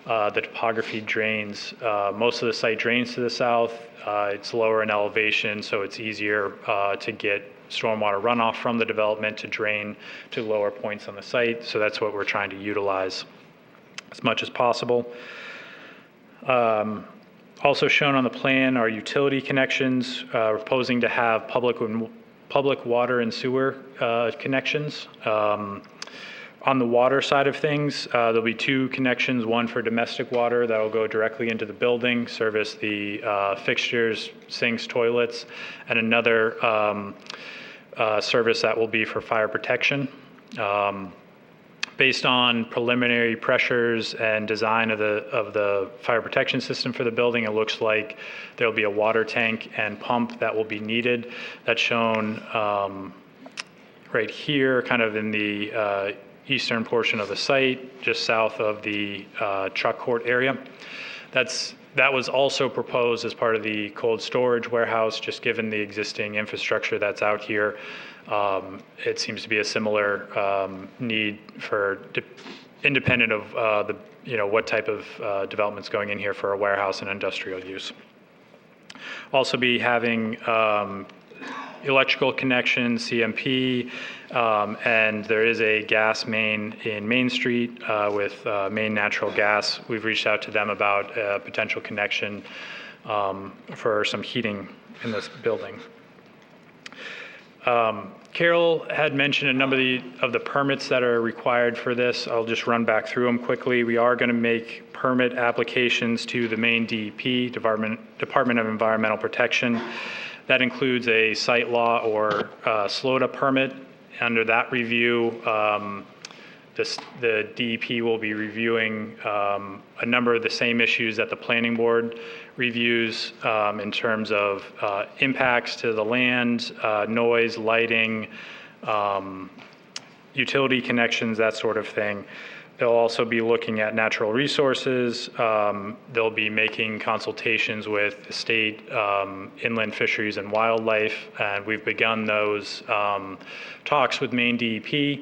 the topography drains. Most of the site drains to the south. It's lower in elevation, so it's easier to get stormwater runoff from the development to drain to lower points on the site. So that's what we're trying to utilize as much as possible. Also shown on the plan are utility connections. We're proposing to have public water and sewer connections. On the water side of things, there'll be 2 connections, one for domestic water that will go directly into the building, service the fixtures, sinks, toilets, and another service that will be for fire protection. Based on preliminary pressures and design of the fire protection system for the building, it looks like there'll be a water tank and pump that will be needed. That's shown right here, kind of in the eastern portion of the site, just south of the truck court area. That was also proposed as part of the cold storage warehouse, just given the existing infrastructure that's out here. It seems to be a similar need for independent of what type of development's going in here for a warehouse and industrial use. Also be having electrical connection, CMP, and there is a gas main in Main Street with Maine Natural Gas. We've reached out to them about a potential connection for some heating in this building. Carol had mentioned a number of the permits that are required for this. I'll just run back through them quickly. We are going to make permit applications to the Maine DEP, Department of Environmental Protection. That includes a site law or SLOTA permit. Under that review, the DEP will be reviewing a number of the same issues that the planning board reviews in terms of impacts to the land, noise, lighting, utility connections, that sort of thing. They'll also be looking at natural resources. They'll be making consultations with the state inland fisheries and wildlife, and we've begun those talks with Maine DEP.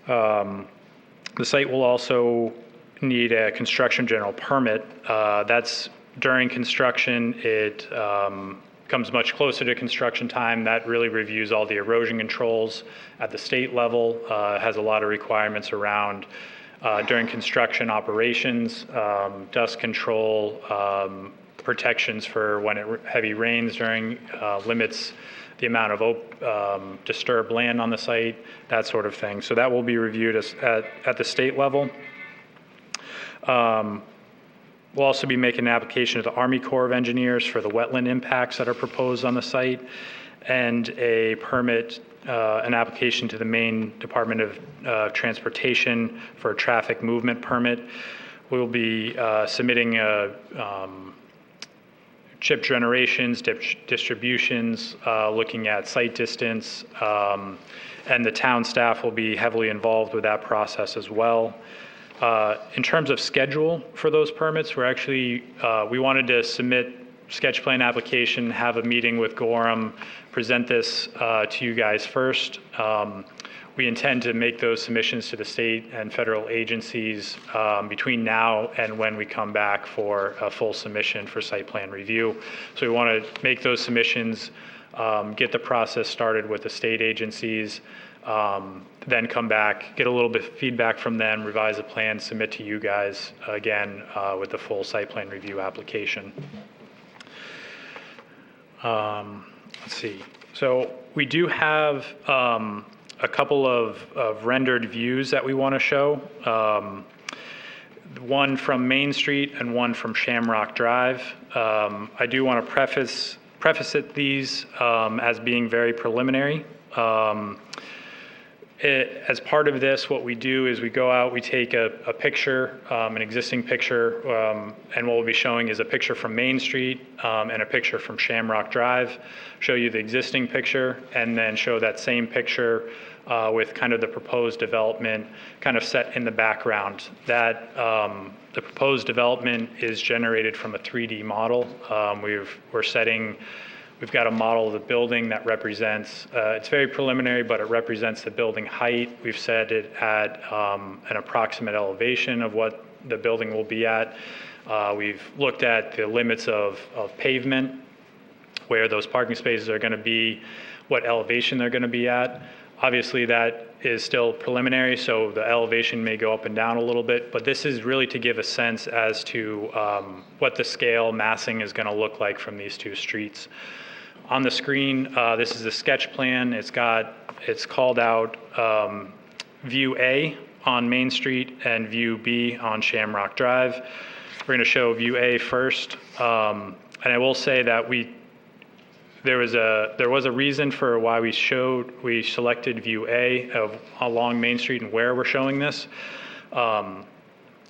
The site will also need a construction general permit. That's during construction. It comes much closer to construction time. That really reviews all the erosion controls at the state level, has a lot of requirements around during construction operations, dust control, protections for when it heavy rains during, limits the amount of disturbed land on the site, that sort of thing. So that will be reviewed at the state level. We'll also be making an application to the Army Corps of Engineers for the wetland impacts that are proposed on the site, and a permit, an application to the Maine Department of Transportation for a traffic movement permit. We'll be submitting chip generations, distributions, looking at site distance, and the town staff will be heavily involved with that process as well. In terms of schedule for those permits, we're actually, we wanted to submit sketch plan application, have a meeting with Gorham, present this to you guys first. We intend to make those submissions to the state and federal agencies between now and when we come back for a full submission for site plan review. So we want to make those submissions, get the process started with the state agencies, then come back, get a little bit of feedback from them, revise the plan, submit to you guys again with the full site plan review application. Let's see. So we do have a couple of rendered views that we want to show. One from Main Street and one from Shamrock Drive. I do want to preface these as being very preliminary. As part of this, what we do is we go out, we take a picture, an existing picture, and what we'll be showing is a picture from Main Street and a picture from Shamrock Drive. Show you the existing picture, and then show that same picture with kind of the proposed development kind of set in the background. That the proposed development is generated from a 3D model. We've got a model of the building that represents, it's very preliminary, but it represents the building height. We've set it at an approximate elevation of what the building will be at. We've looked at the limits of pavement, where those parking spaces are going to be, what elevation they're going to be at. Obviously, that is still preliminary, so the elevation may go up and down a little bit, but this is really to give a sense as to what the scale massing is going to look like from these two streets. On the screen, this is a sketch plan. It's called out View A on Main Street and View B on Shamrock Drive. We're going to show View A first, and I will say that there was a reason for why we selected View A along Main Street and where we're showing this.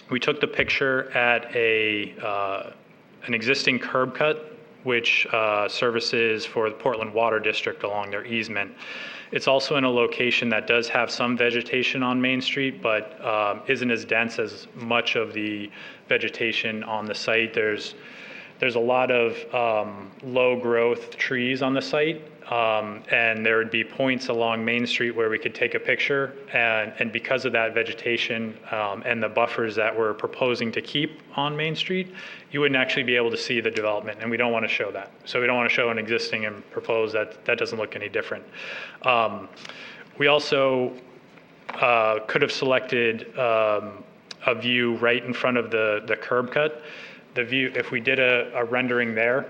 We took the picture at an existing curb cut, which services for the Portland Water District along their easement. It's also in a location that does have some vegetation on Main Street, but isn't as dense as much of the vegetation on the site. There's a lot of low growth trees on the site, and there would be points along Main Street where we could take a picture, and because of that vegetation and the buffers that we're proposing to keep on Main Street, you wouldn't actually be able to see the development, and we don't want to show that. So we don't want to show an existing and proposed. That doesn't look any different. We also could have selected a view right in front of the curb cut. The view, if we did a rendering there,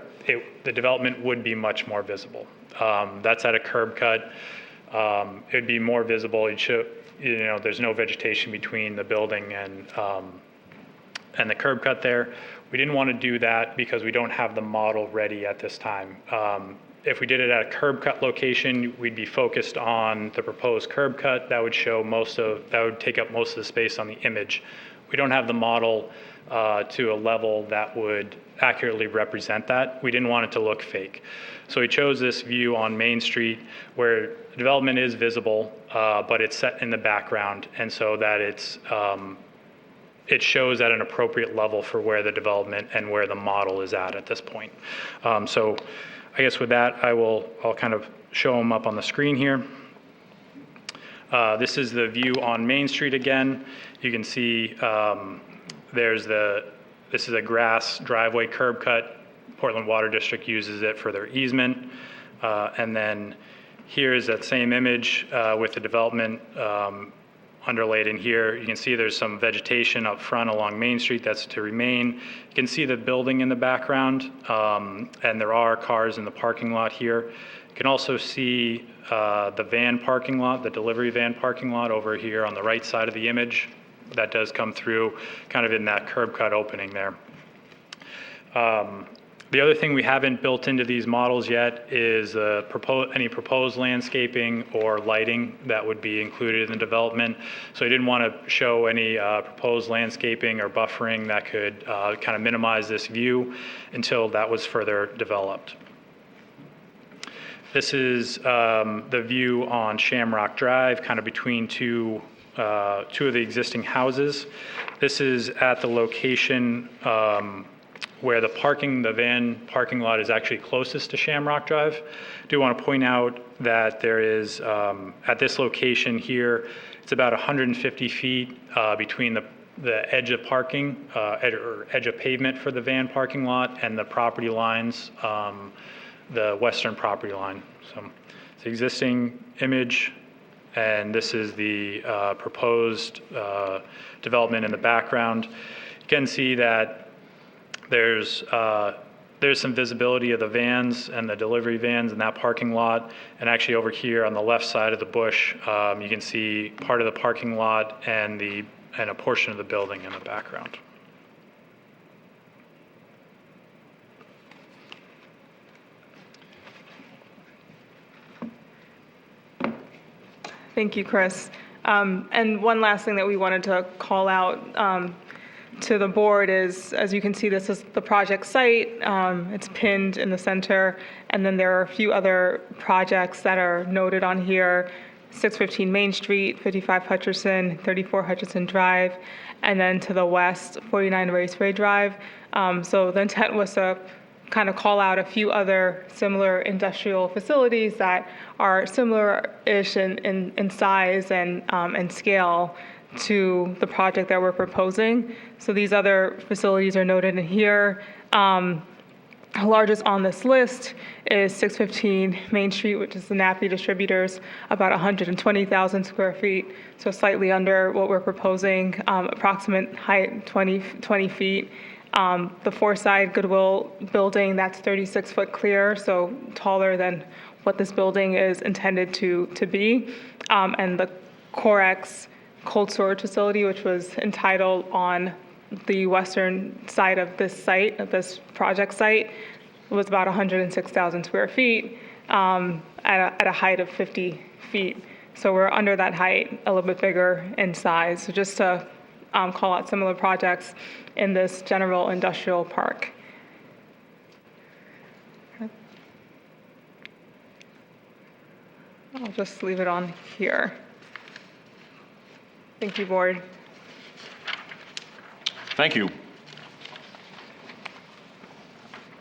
the development would be much more visible. That's at a curb cut. It'd be more visible. There's no vegetation between the building and the curb cut there. We didn't want to do that because we don't have the model ready at this time. If we did it at a curb cut location, we'd be focused on the proposed curb cut. That would take up most of the space on the image. We don't have the model to a level that would accurately represent that. We didn't want it to look fake. So we chose this view on Main Street where development is visible, but it's set in the background, and so that it shows at an appropriate level for where the development and where the model is at this point. So I guess with that, I'll kind of show them up on the screen here. This is the view on Main Street again. You can see this is a grass driveway curb cut. Portland Water District uses it for their easement. And then here is that same image with the development underlaid in here. You can see there's some vegetation up front along Main Street that's to remain. You can see the building in the background, and there are cars in the parking lot here. You can also see the van parking lot, the delivery van parking lot over here on the right side of the image. That does come through kind of in that curb cut opening there. The other thing we haven't built into these models yet is any proposed landscaping or lighting that would be included in the development. So I didn't want to show any proposed landscaping or buffering that could kind of minimize this view until that was further developed. This is the view on Shamrock Drive, kind of between two of the existing houses. This is at the location where the van parking lot is actually closest to Shamrock Drive. I do want to point out that there is, at this location here, it's about 150 feet between the edge of parking, edge of pavement for the van parking lot and the property lines, the western property line. So it's the existing image, and this is the proposed development in the background. You can see that there's some visibility of the vans and the delivery vans in that parking lot. And actually over here on the left side of the bush, you can see part of the parking lot and a portion of the building in the background. Thank you, Chris. And one last thing that we wanted to call out to the board is, as you can see, this is the project site. It's pinned in the center. And then there are a few other projects that are noted on here: 615 Main Street, 55 Hutcherson, 34 Hutcherson Drive, and then to the west, 49 Raceway Drive. So the intent was to kind of call out a few other similar industrial facilities that are similar-ish in size and scale to the project that we're proposing. So these other facilities are noted in here. Largest on this list is 615 Main Street, which is the Nappy Distributors, about 120,000 square feet, so slightly under what we're proposing, approximate height 20 feet. The Foreside Goodwill building, that's 36-foot clear, so taller than what this building is intended to be. And the Corex cold storage facility, which was entitled on the western side of this site, of this project site, was about 106,000 square feet at a height of 50 feet. So we're under that height, a little bit bigger in size. So just to call out similar projects in this general industrial park. I'll just leave it on here. Thank you, board. Thank you.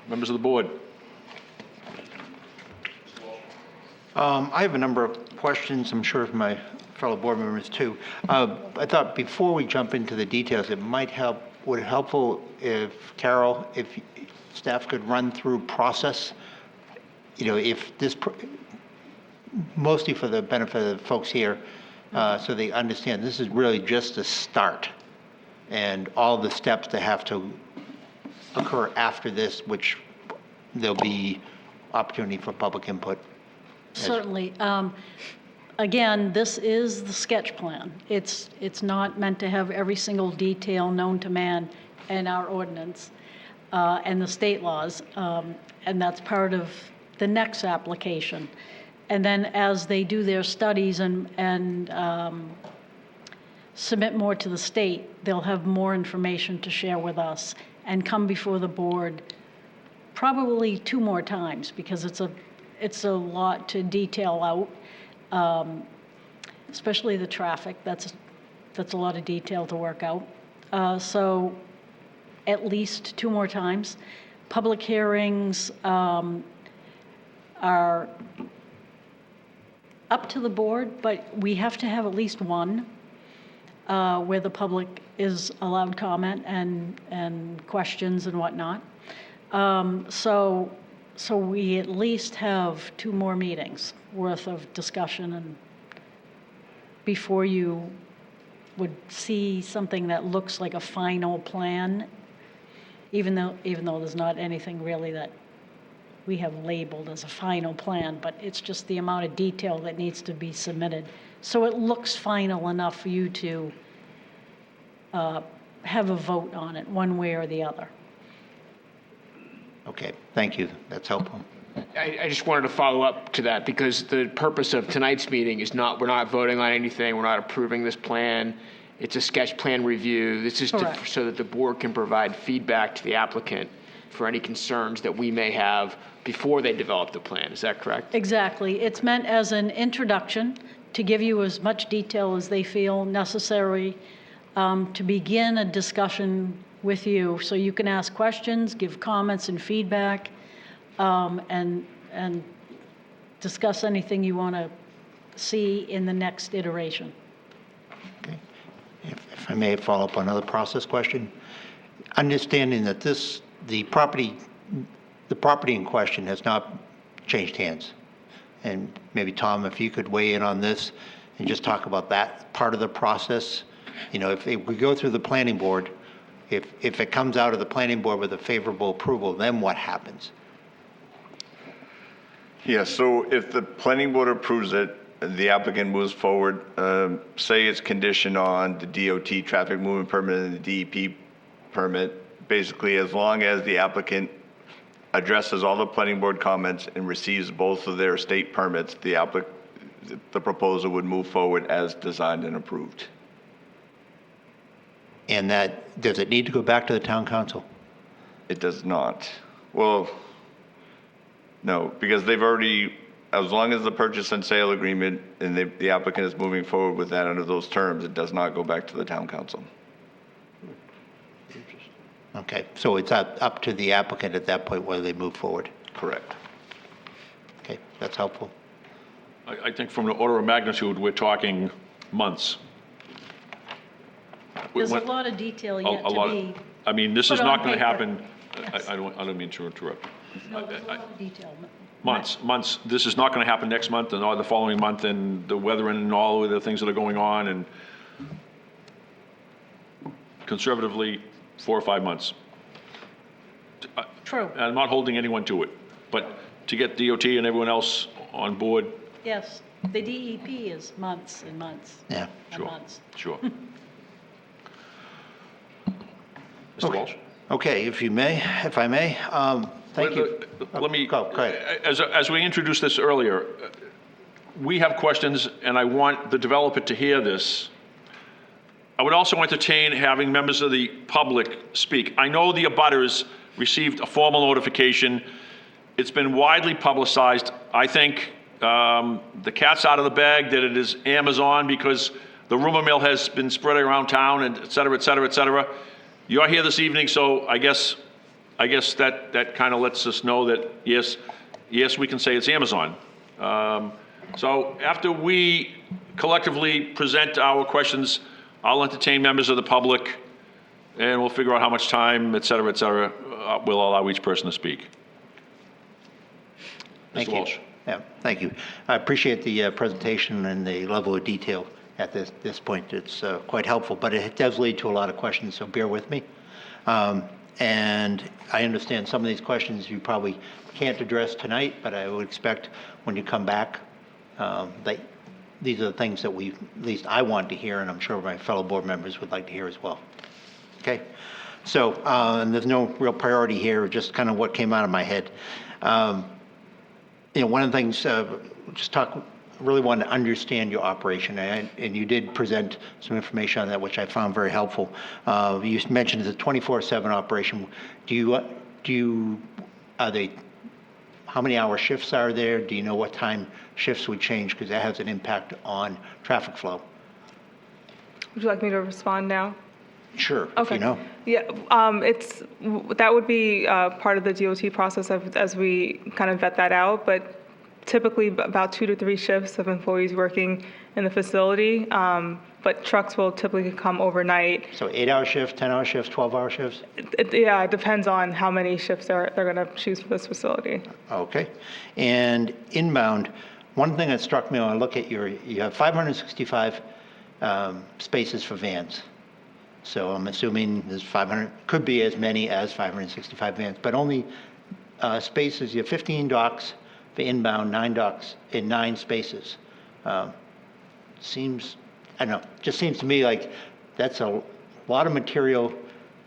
Members of the board. I have a number of questions, I'm sure from my fellow board members too. I thought before we jump into the details, it might help, would it helpful if, Carol, if staff could run through process, if this, mostly for the benefit of the folks here, so they understand this is really just a start, and all the steps that have to occur after this, which there'll be opportunity for public input. Certainly. Again, this is the sketch plan. It's not meant to have every single detail known to man in our ordinance and the state laws, and that's part of the next application. And then as they do their studies and submit more to the state, they'll have more information to share with us and come before the board probably 2 more times, because it's a lot to detail out, especially the traffic. That's a lot of detail to work out. So at least 2 more times. Public hearings are up to the board, but we have to have at least one where the public is allowed comment and questions and whatnot. So we at least have 2 more meetings worth of discussion and before you would see something that looks like a final plan, even though there's not anything really that we have labeled as a final plan, but it's just the amount of detail that needs to be submitted. So it looks final enough for you to have a vote on it one way or the other. Okay, thank you. That's helpful. I just wanted to follow up to that because the purpose of tonight's meeting is not, we're not voting on anything, we're not approving this plan. It's a sketch plan review. This is so that the board can provide feedback to the applicant for any concerns that we may have before they develop the plan. Is that correct? Exactly. It's meant as an introduction to give you as much detail as they feel necessary to begin a discussion with you, so you can ask questions, give comments and feedback, and discuss anything you want to see in the next iteration. Okay. If I may follow up on another process question, understanding that the property in question has not changed hands, and maybe Tom, if you could weigh in on this and just talk about that part of the process. If we go through the planning board, if it comes out of the planning board with a favorable approval, then what happens? Yeah, so if the planning board approves it, the applicant moves forward, say it's conditioned on the DOT traffic movement permit and the DEP permit, basically as long as the applicant addresses all the planning board comments and receives both of their state permits, the proposal would move forward as designed and approved. And does it need to go back to the town council? It does not. Well, no, because they've already, as long as the purchase and sale agreement and the applicant is moving forward with that under those terms, it does not go back to the town council. Okay, so it's up to the applicant at that point whether they move forward. Correct. Okay, that's helpful. I think from the order of magnitude, we're talking months. There's a lot of detail yet to be. I mean, this is put not on going to paper. happen. Yes. I don't mean to interrupt. No, there's a lot of detail. Months. This is not going to happen next month and or the following month, and the weather and all of the things that are going on, and conservatively, 4 or 5 months. True, And I'm not holding anyone to it, but to get DOT and everyone else on board, yes. The DEP is months and months. Yeah. And sure, months. sure. Mr. Walsh? Okay, if I may, thank you. Let me, Go ahead. as we introduced this earlier, we have questions, and I want the developer to hear this. I would also entertain having members of the public speak. I know the abutters received a formal notification. It's been widely publicized. I think the cat's out of the bag that it is Amazon, because the rumor mill has been spreading around town, and et cetera, et cetera, et cetera. You're here this evening, so I guess that kind of lets us know that, yes, we can say it's Amazon. So after we collectively present our questions, I'll entertain members of the public, and we'll figure out how much time, et cetera, we'll allow each person to speak. Thank Mr. you. Walsh. Yeah, thank you. I appreciate the presentation and the level of detail at this point. It's quite helpful, but it does lead to a lot of questions, so bear with me. And I understand some of these questions you probably can't address tonight, but I would expect when you come back, that these are the things that at least I want to hear, and I'm sure my fellow board members would like to hear as well. Okay? So, and there's no real priority here, just kind of what came out of my head. One of the things, really wanted to understand your operation, and you did present some information on that, which I found very helpful. You mentioned it's a 24/7 operation. How many hour shifts are there? Do you know what time shifts would change? Because that has an impact on traffic flow. Would you like me to respond now? Sure, if Okay. you know. Yeah, that would be part of the DOT process as we kind of vet that out, but typically about 2 to 3 shifts of employees working in the facility, but trucks will typically come overnight. So 8-hour shifts, 10-hour shifts, 12-hour shifts? It depends on how many shifts they're going to choose for this facility. Okay. And inbound, one thing that struck me when I look at you have 565 spaces for vans. So I'm assuming there's 500, could be as many as 565 vans, but only spaces, you have 15 docks for inbound, 9 docks in 9 spaces. Seems, I don't know, just seems to me like that's a lot of material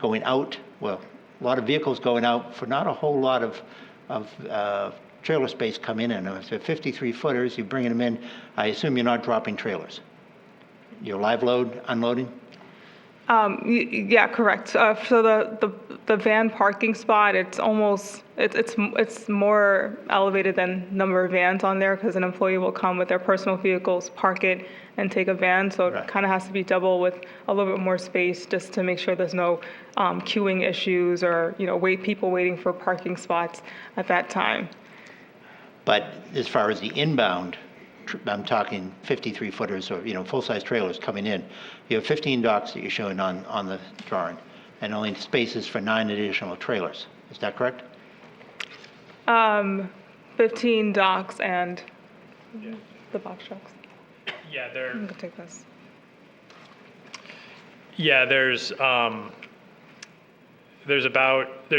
going out, well, a lot of vehicles going out for not a whole lot of trailer space coming in. If they're 53 footers, you're bringing them in, I assume you're not dropping trailers. You're live load, unloading? Yeah, correct. So the van parking spot, it's more elevated than number of vans on there, because an employee will come with their personal vehicles, park it, and take a van. So it kind of has to be double with a little bit more space, just to make sure there's no queuing issues or people waiting for parking spots at that time. But as far as the inbound, I'm talking 53 footers or full-size trailers coming in. You have 15 docks that you're showing on the drawing, and only spaces for 9 additional trailers. Is that correct? 15 docks and the box trucks. Yeah, I'm gonna take this. Yeah, there's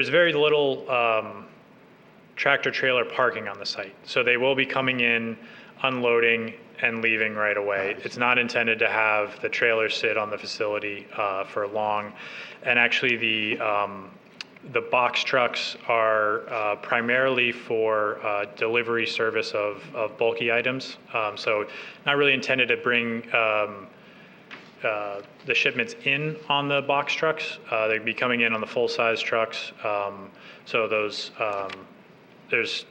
very little tractor trailer parking on the site. So they will be coming in, unloading, and leaving right away. It's not intended to have the trailers sit on the facility for long. And actually the box trucks are primarily for delivery service of bulky items. So not really intended to bring the shipments in on the box trucks. They'd be coming in on the full-size trucks. So those, there's,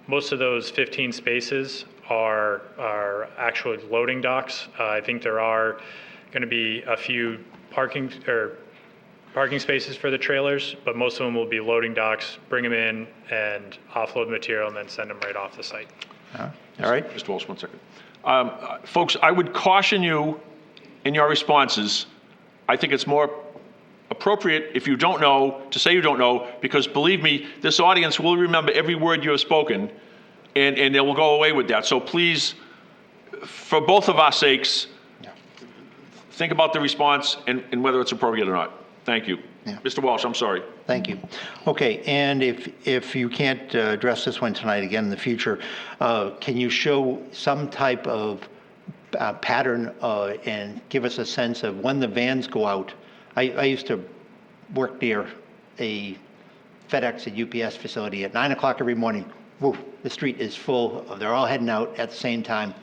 most of those 15 spaces are actually loading docks. I think there are going to be a few parking spaces for the trailers, but most of them will be loading docks, bring them in and offload material and then send them right off the site. All right. Mr. Walsh, 1 second. Folks, I would caution you in your responses. I think it's more appropriate, if you don't know, to say you don't know, because believe me, this audience will remember every word you have spoken, and they will go away with that. So please, for both of our sakes, think about the response and whether it's appropriate or not. Thank you. Yeah. Mr. Walsh, I'm sorry. Thank you. Okay, and if you can't address this one tonight, again in the future, can you show some type of pattern and give us a sense of when the vans go out? I used to work near a FedEx and UPS facility at 9 o'clock every morning. Woo, the street is full. They're all heading out at the same time.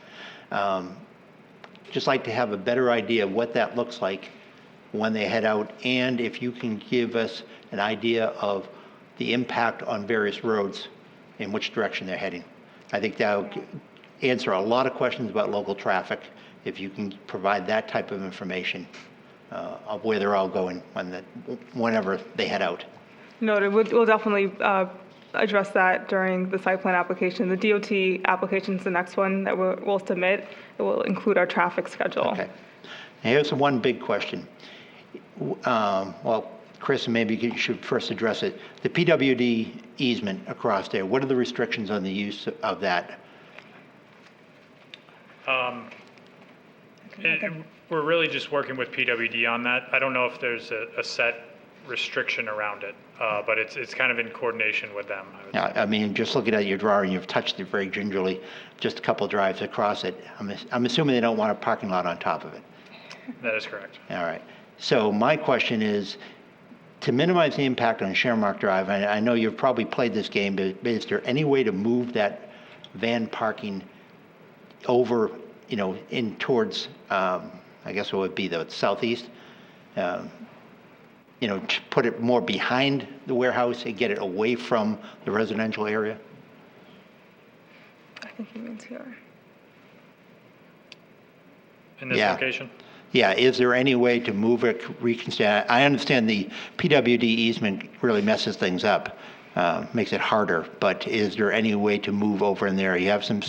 Just like to have a better idea of what that looks like when they head out, and if you can give us an idea of the impact on various roads in which direction they're heading. I think that will answer a lot of questions about local traffic if you can provide that type of information of where they're all going whenever they head out. Noted. We'll definitely address that during the site plan application. The DOT application is the next one that we'll submit. It will include our traffic schedule. Okay. Now here's one big question. Well, Chris, maybe you should first address it. The PWD easement across there, what are the restrictions on the use of that? We're really just working with PWD on that. I don't know if there's a set restriction around it, but it's kind of in coordination with them. I mean, just looking at your drawing, you've touched it very gingerly, just a couple drives across it. I'm assuming they don't want a parking lot on top of it. That is correct. All right. So my question is, to minimize the impact on Shamrock Drive, and I know you've probably played this game, but is there any way to move that van parking over, in towards, I guess it would be the southeast? To put it more behind the warehouse and get it away from the residential area? I think he means here. In this Yeah. location? Yeah, is there any way to move it, reconstruct? I understand the PWD easement really messes things up, makes it harder, but is there any way to move over in there? You have some,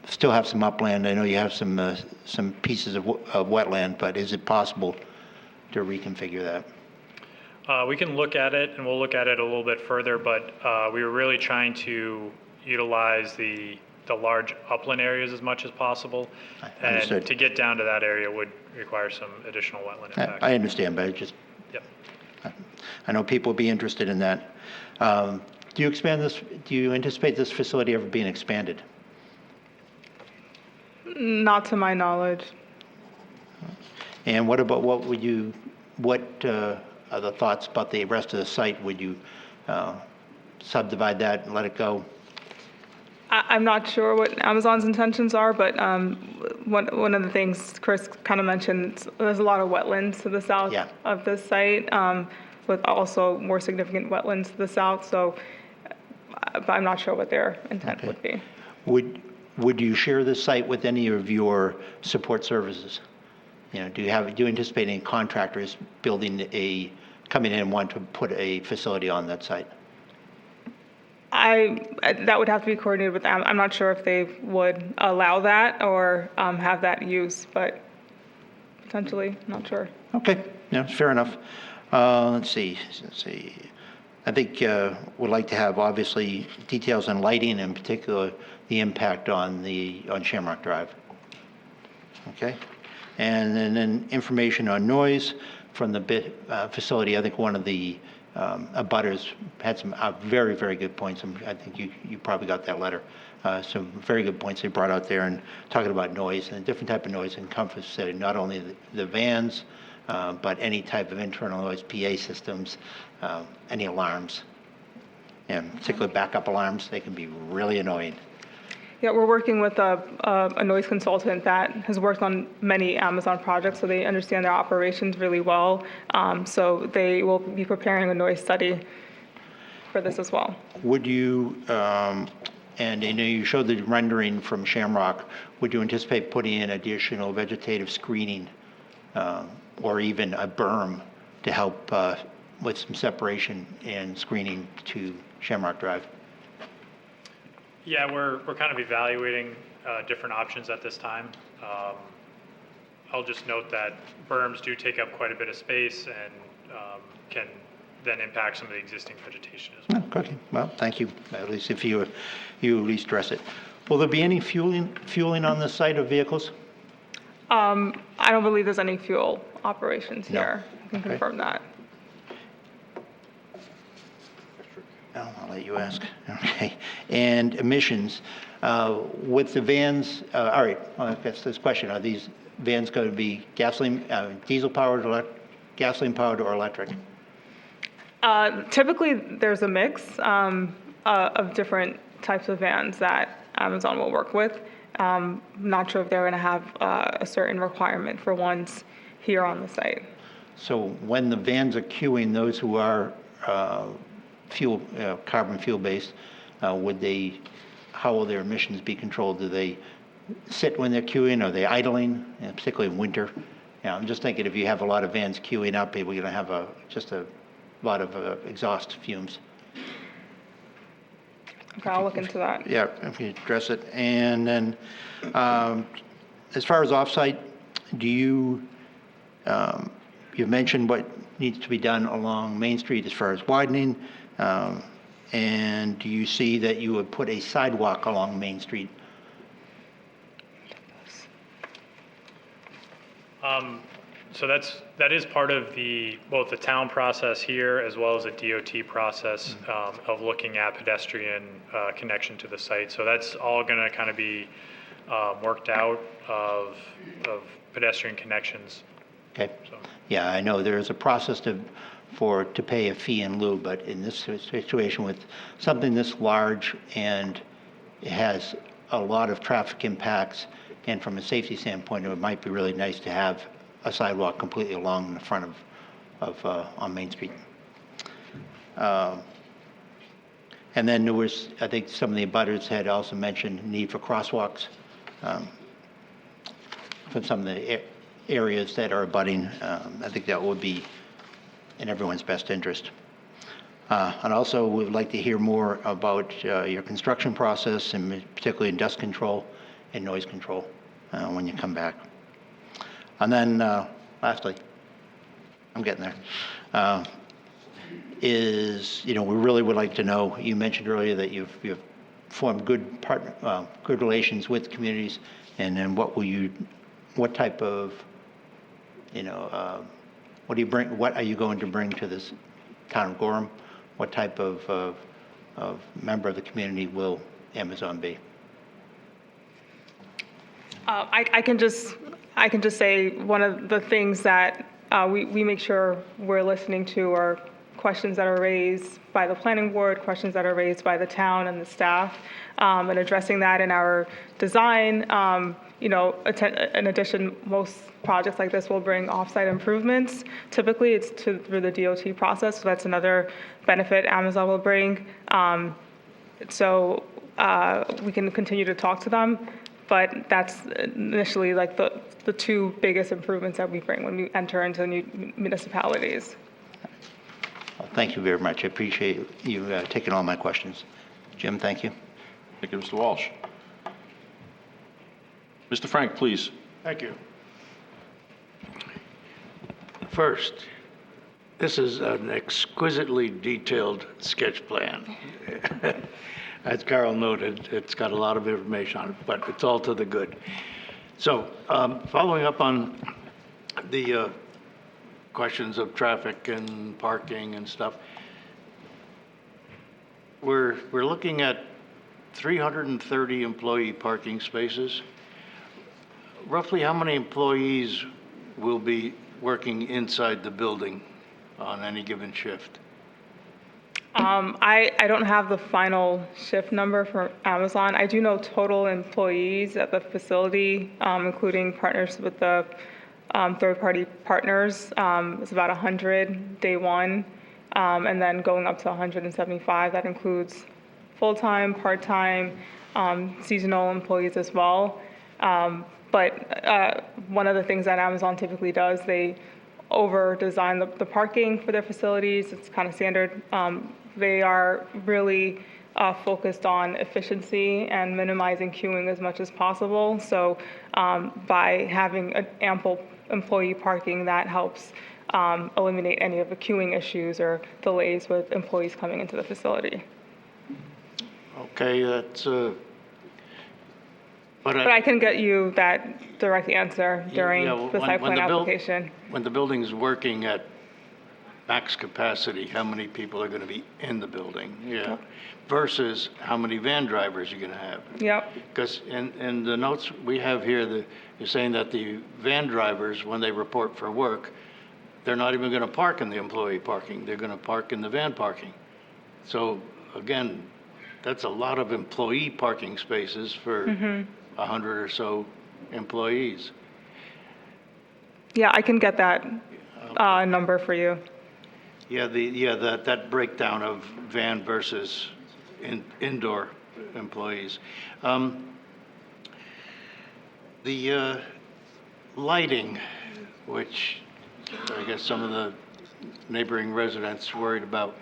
still have some upland. I know you have some pieces of wetland, but is it possible to reconfigure that? We can look at it, and we'll look at it a little bit further, but we were really trying to utilize the large upland areas as much as possible. Understood. And to get down to that area would require some additional wetland impact. I understand, but Yep. I know people will be interested in that. Do you anticipate this facility ever being expanded? Not to my knowledge. And what are the thoughts about the rest of the site? Would you subdivide that and let it go? I'm not sure what Amazon's intentions are, but one of the things Chris kind of mentioned, there's a lot of wetlands to the south of this site, with also more significant wetlands to the south. So I'm not sure what their intent would be. Would you share this site with any of your support services? Do you anticipate any contractors coming in and want to put a facility on that site? That would have to be coordinated with them. I'm not sure if they would allow that or have that use, but potentially, not sure. Okay, yeah, fair enough. Let's see. I think we'd like to have obviously details on lighting, in particular the impact on Shamrock Drive. Okay, and then information on noise from the facility. I think one of the abutters had some very, very good points. I think you probably got that letter. Some very good points they brought out there and talking about noise and a different type of noise encompassing not only the vans, but any type of internal noise, PA systems, any alarms, and particularly backup alarms. They can be really annoying. Yeah, we're working with a noise consultant that has worked on many Amazon projects, so they understand their operations really well. So they will be preparing a noise study for this as well. Would you, and you showed the rendering from Shamrock, would you anticipate putting in additional vegetative screening or even a berm to help with some separation and screening to Shamrock Drive? Yeah, we're kind of evaluating different options at this time. I'll just note that berms do take up quite a bit of space, and can then impact some of the existing vegetation as well. Okay, well, thank you, at least if you at least address it. Will there be any fueling on the site of vehicles? I don't believe there's any fuel operations No. here. I can Okay. confirm that. I'll let you ask. Okay. And emissions, with the vans, all right, well, I guess this question, are these vans going to be gasoline, diesel-powered, gasoline-powered, or electric? Typically, there's a mix of different types of vans that Amazon will work with. Not sure if they're going to have a certain requirement for ones here on the site. So when the vans are queuing, those who are carbon fuel-based, how will their emissions be controlled? Do they sit when they're queuing? Are they idling, particularly in winter? I'm just thinking if you have a lot of vans queuing up, we're going to have just a lot of exhaust fumes. Okay, I'll look into that. Yeah, if you address it. And then, as far as off-site, do you mentioned what needs to be done along Main Street as far as widening, and do you see that you would put a sidewalk along Main Street? So that is part of both the town process here as well as the DOT process of looking at pedestrian connection to the site. So that's all going to kind of be worked out of pedestrian connections. Okay. So. Yeah, I know there is a process to pay a fee in lieu, but in this situation with something this large and it has a lot of traffic impacts, and from a safety standpoint, it might be really nice to have a sidewalk completely along the front on Main Street. And then there was, I think some of the abutters had also mentioned need for crosswalks from some of the areas that are abutting. I think that would be in everyone's best interest. And also, we would like to hear more about your construction process, and particularly in dust control and noise control when you come back. And then, lastly, I'm getting there, we really would like to know, you mentioned earlier that you've formed good relations with communities, and then what type of, what are you going to bring to this town of Gorham? What type of member of the community will Amazon be? I can just say one of the things that we make sure we're listening to are questions that are raised by the planning board, questions that are raised by the town and the staff, and addressing that in our design. In addition, most projects like this will bring off-site improvements. Typically, it's through the DOT process, so that's another benefit Amazon will bring. So we can continue to talk to them, but that's initially like the two biggest improvements that we bring when we enter into new municipalities. Well, thank you very much. I appreciate you taking all my questions. Jim, thank you. Thank you, Mr. Walsh. Mr. Frank, please. Thank you. First, this is an exquisitely detailed sketch plan. As Carol noted, it's got a lot of information on it, but it's all to the good. So, following up on the questions of traffic and parking and stuff, we're looking at 330 employee parking spaces. Roughly how many employees will be working inside the building on any given shift? I don't have the final shift number for Amazon. I do know total employees at the facility, including partners with the third-party partners, is about 100 day one, and then going up to 175. That includes full-time, part-time, seasonal employees as well. But one of the things that Amazon typically does, they over-design the parking for their facilities. It's kind of standard. They are really focused on efficiency and minimizing queuing as much as possible. So by having an ample employee parking, that helps eliminate any of the queuing issues or delays with employees coming into the facility. Okay, that's, But I can get you that direct answer during yeah, the site when plan the application. when the building's working at max capacity, how many people are going to be in the building? Yeah. Versus how many van drivers you're going to have. Yep. Because in the notes we have here, you're saying that the van drivers, when they report for work, they're not even going to park in the employee parking. They're going to park in the van parking. So again, that's a lot of employee parking spaces for 100 or so employees. Yeah, I can get that number for you. Yeah, that breakdown of van versus indoor employees. The lighting, which I guess some of the neighboring residents worried about,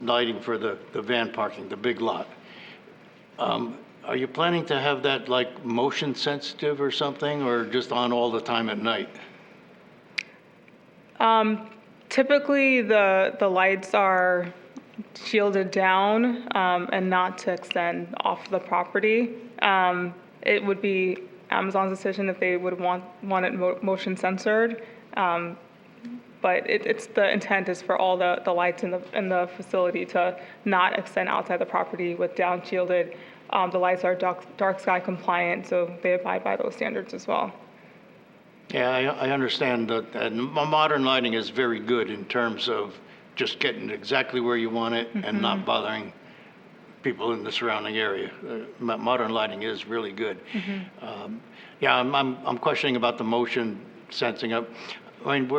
lighting for the van parking, the big lot. Are you planning to have that like motion sensitive or something, or just on all the time at night? Typically, the lights are shielded down and not to extend off the property. It would be Amazon's decision if they would want it motion censored. But it's the intent is for all the lights in the facility to not extend outside the property with down shielded. The lights are dark sky compliant, so they abide by those standards as well. Yeah, I understand that, and modern lighting is very good in terms of just getting it exactly where you want it and not bothering people in the surrounding area. Modern lighting is really good. Yeah, I'm questioning about the motion sensing. I mean,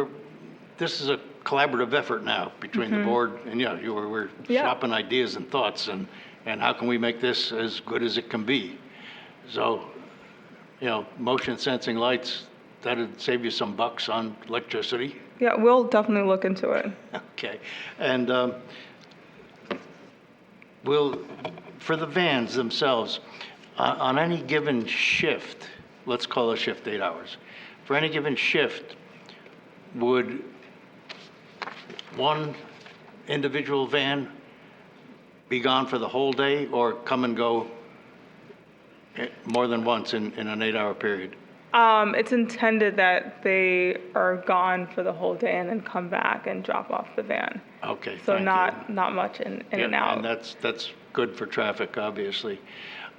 this is a collaborative effort now between the board and we're swapping ideas and thoughts, and how can we make this as good as it can be? So, motion sensing lights, that'd save you some bucks on electricity. Yeah, we'll definitely look into it. Okay, and for the vans themselves, on any given shift, let's call a shift 8 hours, for any given shift, would one individual van be gone for the whole day or come and go more than once in an 8-hour period? It's intended that they are gone for the whole day and then come back and drop off the van. Okay, So thank you. not much in and out. And that's good for traffic, obviously.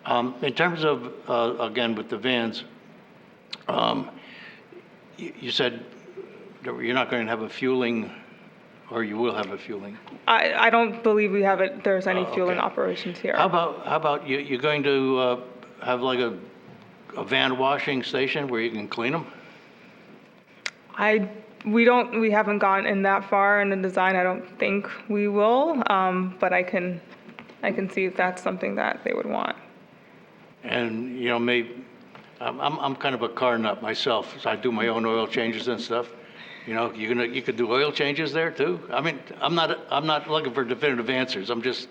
In terms of, again, with the vans, you said that you're not going to have a fueling, or you will have a fueling. I don't believe there's any fueling okay. operations here. How about you're going to have like a van washing station where you can clean them? We haven't gone in that far in the design. I don't think we will, but I can see if that's something that they would want. And, maybe, I'm kind of a car nut myself, so I do my own oil changes and stuff. You could do oil changes there too? I mean, I'm not looking for definitive answers. I'm just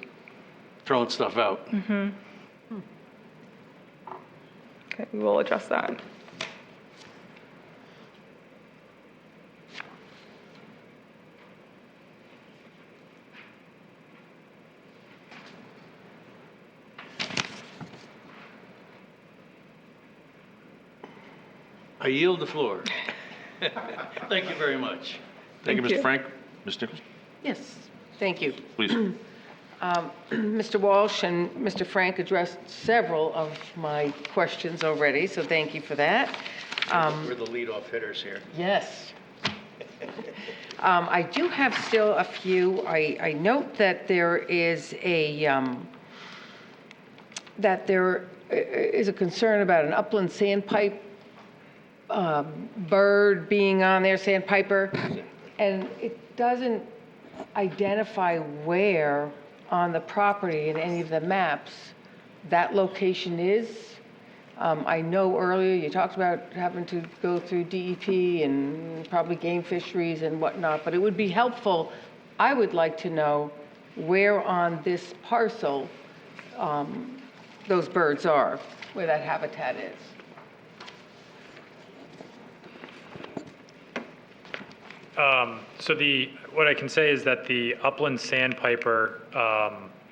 throwing stuff out. Okay, we will address that. I yield the floor. Thank you very much. Thank you, Thank Mr. you. Frank. Ms. Nichols, Yes, thank you. please. Mr. Walsh and Mr. Frank addressed several of my questions already, so thank you for that. We're the lead-off hitters here. Yes. I do have still a few. I note that there is a concern about an upland sandpiper bird being on there, sandpiper, and it doesn't identify where on the property in any of the maps that location is. I know earlier you talked about having to go through DEP and probably game fisheries and whatnot, but it would be helpful. I would like to know where on this parcel those birds are, where that habitat is. So what I can say is that the upland sandpiper,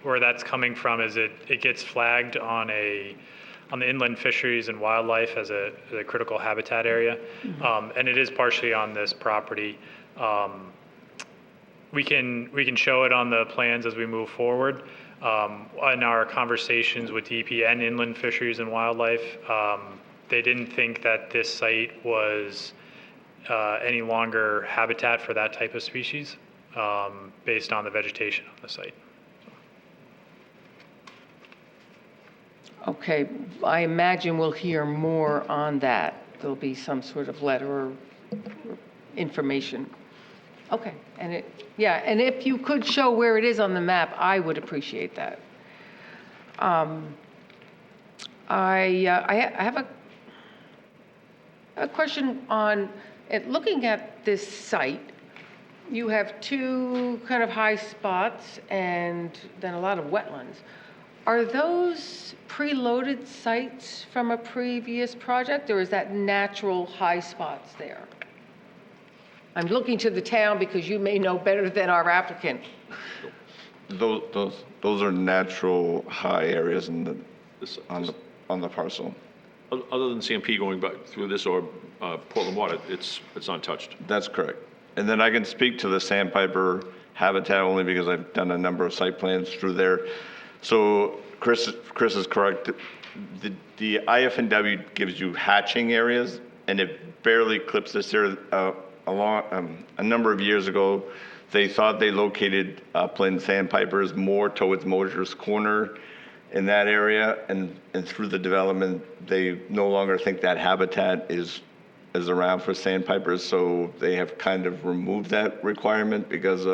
where that's coming from is it gets flagged on the inland fisheries and wildlife as a critical habitat area. And it is partially on this property. We can show it on the plans as we move forward. In our conversations with DEP and inland fisheries and wildlife, they didn't think that this site was any longer habitat for that type of species, based on the vegetation on the site. Okay, I imagine we'll hear more on that. There'll be some sort of letter or information. Okay, and if you could show where it is on the map, I would appreciate that. I have a question on, looking at this site, you have two kind of high spots and then a lot of wetlands. Are those preloaded sites from a previous project, or is that natural high spots there? I'm looking to the town because you may know better than our applicant. Those are natural high areas on the parcel. Other than CMP going back through this or Portland Water, it's untouched. That's correct. And then I can speak to the sandpiper habitat only because I've done a number of site plans through there. So Chris is correct. The IF&W gives you hatching areas, and it barely clips this area. A number of years ago, they thought they located upland sandpipers more towards Mosier's Corner in that area, and through the development, they no longer think that habitat is around for sandpipers, so they have kind of removed that requirement because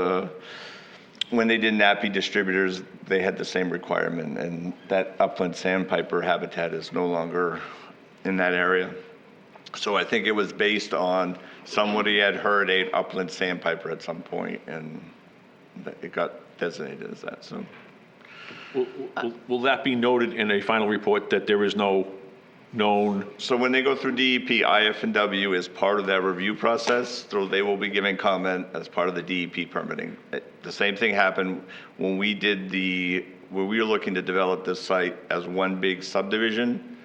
when they did NAPI distributors, they had the same requirement, and that upland sandpiper habitat is no longer in that area. So I think it was based on somebody had heard an upland sandpiper at some point, and it got designated as that. So, Will that be noted in a final report that there is no known? So when they go through DEP, IF&W is part of that review process, so they will be giving comment as part of the DEP permitting. The same thing happened when we were looking to develop this site as one big subdivision.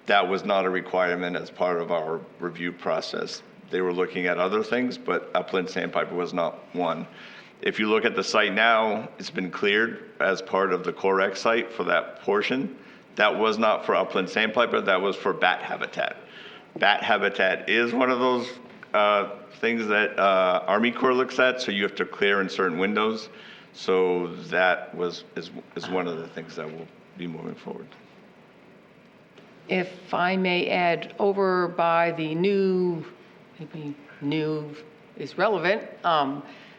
That was not a requirement as part of our review process. They were looking at other things, but upland sandpiper was not one. If you look at the site now, it's been cleared as part of the Corex site for that portion. That was not for upland sandpiper, that was for bat habitat. Bat habitat is one of those things that Army Corps looks at, so you have to clear in certain windows. So that is one of the things that will be moving forward. If I may add, over by the maybe new is relevant,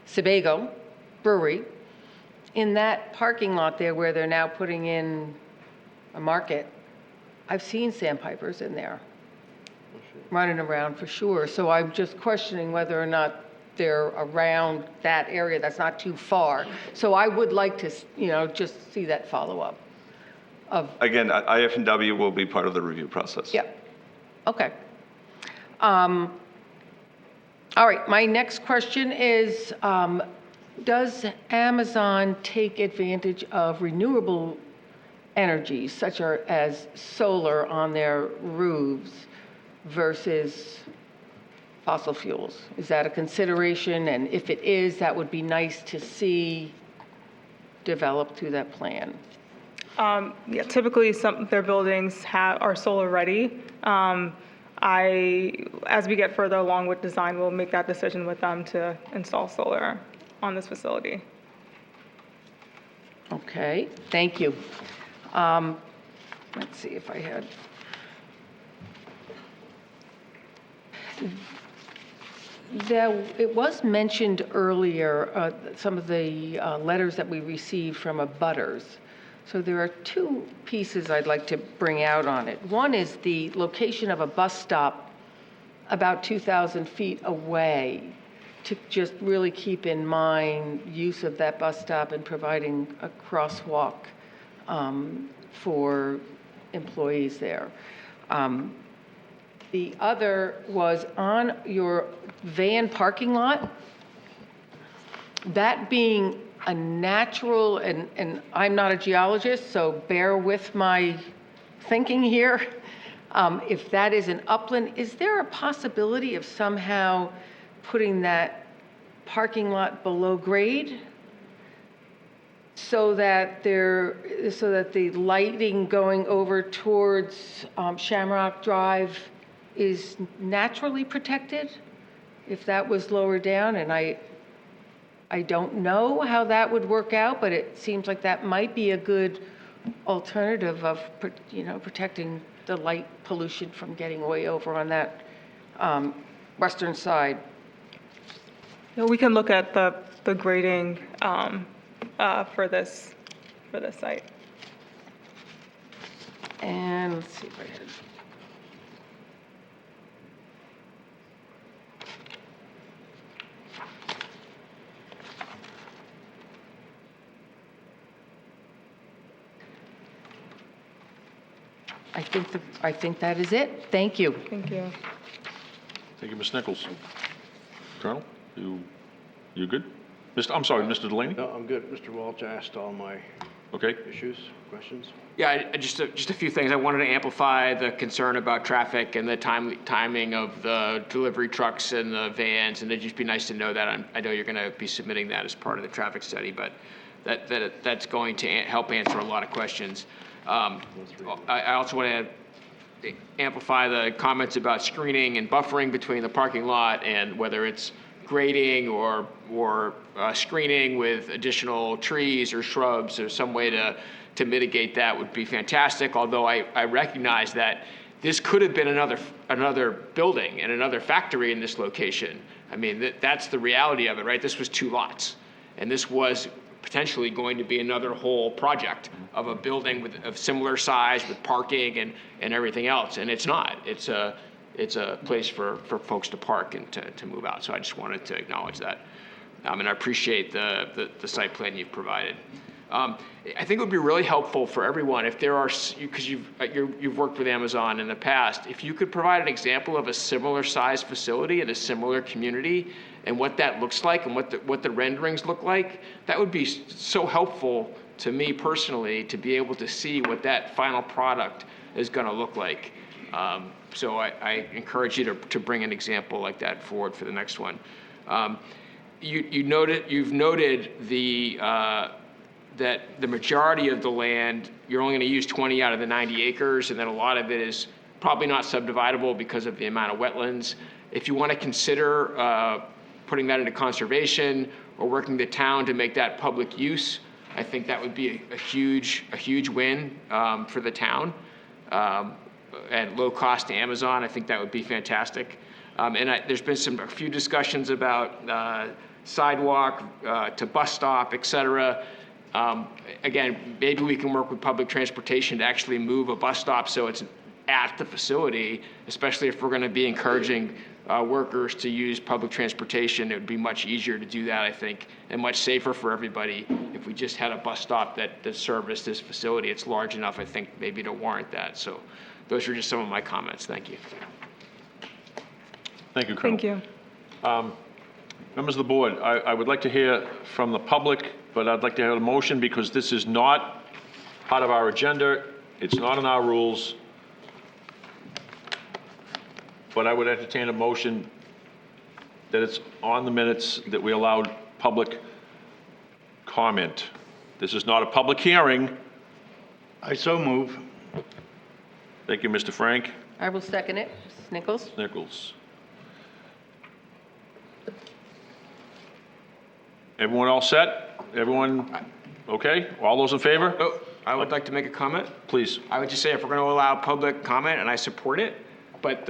Sebago Brewery, in that parking lot there where they're now putting in a market, I've seen sandpipers in there running around for sure. So I'm just questioning whether or not they're around that area that's not too far. So I would like to, just see that follow-up of. Again, IF&W will be part of the review process. Yeah, okay. All right, my next question is, does Amazon take advantage of renewable energies such as solar on their roofs versus fossil fuels? Is that a consideration? And if it is, that would be nice to see developed through that plan. Yeah, typically their buildings are solar ready. As we get further along with design, we'll make that decision with them to install solar on this facility. Okay, thank you. Let's see if I had. It was mentioned earlier, some of the letters that we received from abutters. So there are two pieces I'd like to bring out on it. One is the location of a bus stop about 2,000 feet away, to just really keep in mind use of that bus stop and providing a crosswalk for employees there. The other was on your van parking lot. That being a natural, and I'm not a geologist, so bear with my thinking here. If that is an upland, is there a possibility of somehow putting that parking lot below grade? So that the lighting going over towards Shamrock Drive is naturally protected? If that was lower down, and I don't know how that would work out, but it seems like that might be a good alternative of, protecting the light pollution from getting way over on that western side. Yeah, we can look at the grading for this site. And let's see if I had. I think that is it. Thank you. Thank you. Thank you, Ms. Nichols. Colonel, you good? I'm sorry, Mr. Delaney? No, I'm good. Mr. Walsh asked all my Okay. issues, questions. Yeah, just a few things. I wanted to amplify the concern about traffic and the timing of the delivery trucks and the vans, and it'd just be nice to know that. I know you're going to be submitting that as part of the traffic study, but that's going to help answer a lot of questions. I also want to amplify the comments about screening and buffering between the parking lot, and whether it's grading or screening with additional trees or shrubs or some way to mitigate that would be fantastic. Although I recognize that this could have been another building and another factory in this location. I mean, that's the reality of it, right? This was 2 lots, and this was potentially going to be another whole project of a building of similar size with parking and everything else, and it's not. It's a place for folks to park and to move out. So I just wanted to acknowledge that. And I appreciate the site plan you've provided. I think it would be really helpful for everyone if there are, because you've worked with Amazon in the past, if you could provide an example of a similar size facility in a similar community and what that looks like and what the renderings look like, that would be so helpful to me personally to be able to see what that final product is going to look like. So I encourage you to bring an example like that forward for the next one. You've noted that the majority of the land, you're only going to use 20 out of the 90 acres, and that a lot of it is probably not subdividable because of the amount of wetlands. If you want to consider putting that into conservation or working the town to make that public use, I think that would be a huge win for the town. At low cost to Amazon, I think that would be fantastic. There's been a few discussions about sidewalk to bus stop, et cetera. Again, maybe we can work with public transportation to actually move a bus stop so it's at the facility, especially if we're going to be encouraging workers to use public transportation. It would be much easier to do that, I think, and much safer for everybody if we just had a bus stop that serviced this facility. It's large enough, I think, maybe to warrant that. So those are just some of my comments. Thank you. Thank you, Colonel. Thank you. Members of the board, I would like to hear from the public, but I'd like to have a motion because this is not part of our agenda. It's not in our rules. But I would entertain a motion that it's on the minutes that we allowed public comment. This is not a public hearing. I so move. Thank you, Mr. Frank. I will second it. Mrs. Nichols? Nichols. Everyone all set? Everyone okay? All those in favor? Oh, I would like to make a comment. Please. I would just say if we're going to allow public comment, and I support it, but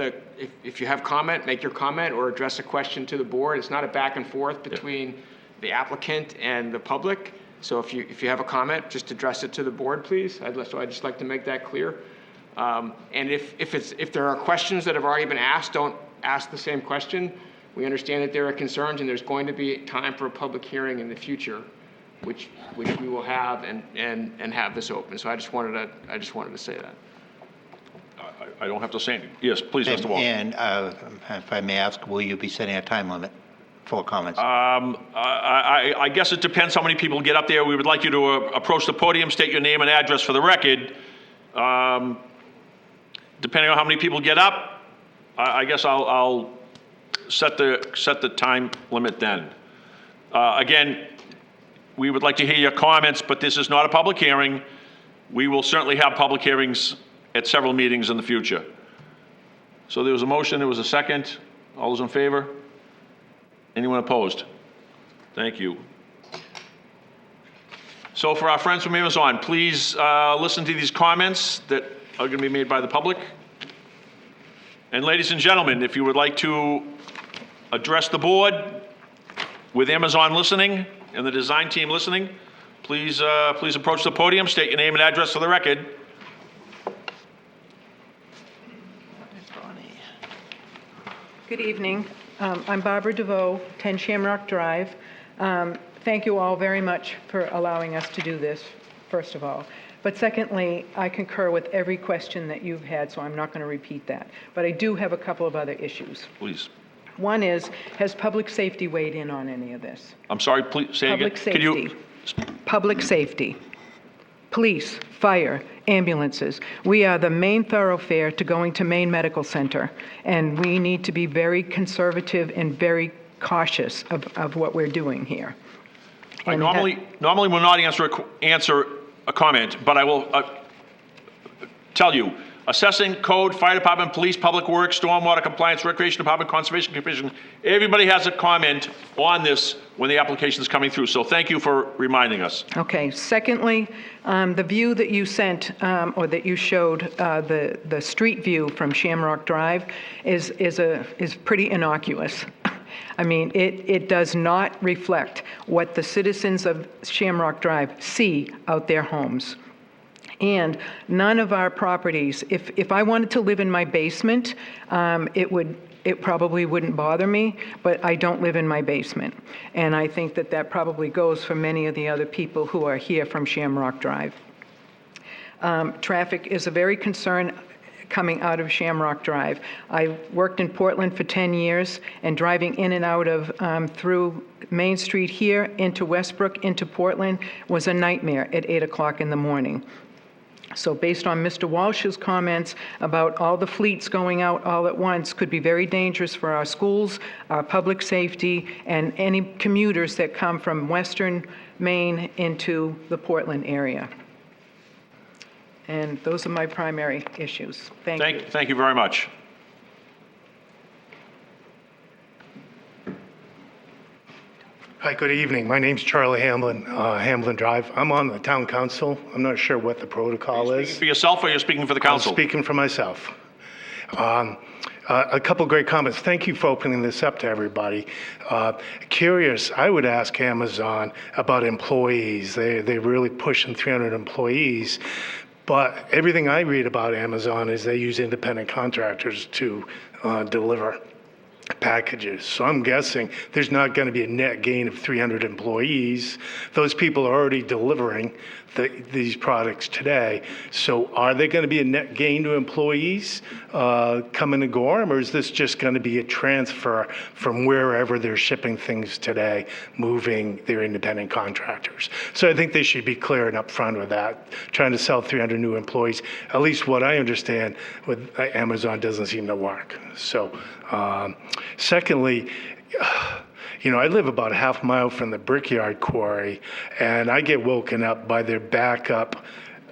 if you have comment, make your comment or address a question to the board. It's not a back and forth between the applicant and the public. So if you have a comment, just address it to the board, please. So I'd just like to make that clear. And if there are questions that have already been asked, don't ask the same question. We understand that there are concerns, and there's going to be time for a public hearing in the future, which we will have and have this open. So I just wanted to say that. I don't have to say anything. Yes, please, Mr. Wall. And if I may ask, will you be setting a time limit for comments? I guess it depends how many people get up there. We would like you to approach the podium, state your name and address for the record. Depending on how many people get up, I guess I'll set the time limit then. Again, we would like to hear your comments, but this is not a public hearing. We will certainly have public hearings at several meetings in the future. So there was a motion, there was a second. All those in favor? Anyone opposed? Thank you. So for our friends from Amazon, please listen to these comments that are going to be made by the public. And ladies and gentlemen, if you would like to address the board with Amazon listening and the design team listening, please approach the podium, state your name and address for the record. Good evening. I'm Barbara DeVoe, 10 Shamrock Drive. Thank you all very much for allowing us to do this, first of all. But secondly, I concur with every question that you've had, so I'm not going to repeat that. But I do have a couple of other issues. Please. One is, has public safety weighed in on any of this? I'm sorry, please say again. Public safety. Public safety. Police, fire, ambulances. We are the main thoroughfare to going to Maine Medical Center, and we need to be very conservative and very cautious of what we're doing here. And normally will not answer a comment, but I will tell you, assessing, code, fire department, police, public works, stormwater compliance, recreation department, conservation commission, everybody has a comment on this when the application is coming through. So thank you for reminding us. Okay. Secondly, the view that you sent, or that you showed, the street view from Shamrock Drive is pretty innocuous. I mean, it does not reflect what the citizens of Shamrock Drive see out their homes. And none of our properties, if I wanted to live in my basement, it probably wouldn't bother me, but I don't live in my basement. And I think that probably goes for many of the other people who are here from Shamrock Drive. Traffic is a very concern coming out of Shamrock Drive. I worked in Portland for 10 years, and driving in and out of through Main Street here into Westbrook, into Portland, was a nightmare at 8 o'clock in the morning. So based on Mr. Walsh's comments about all the fleets going out all at once could be very dangerous for our schools, our public safety, and any commuters that come from Western Maine into the Portland area. And those are my primary issues. Thank you. Thank you very much. Hi, good evening. My name's Charlie Hamblin, Hamblin Drive. I'm on the town council. I'm not sure what the protocol is. Speaking for yourself or you're speaking for the council? I'm speaking for myself. A couple great comments. Thank you for opening this up to everybody. Curious, I would ask Amazon about employees. They're really pushing 300 employees. But everything I read about Amazon is they use independent contractors to deliver packages. So I'm guessing there's not going to be a net gain of 300 employees. Those people are already delivering these products today. So are they going to be a net gain to employees coming to Gorham, or is this just going to be a transfer from wherever they're shipping things today, moving their independent contractors? So I think they should be clear and upfront with that. Trying to sell 300 new employees, at least what I understand with Amazon, doesn't seem to work. So secondly, you know, I live about a half mile from the Brickyard Quarry, and I get woken up by their backup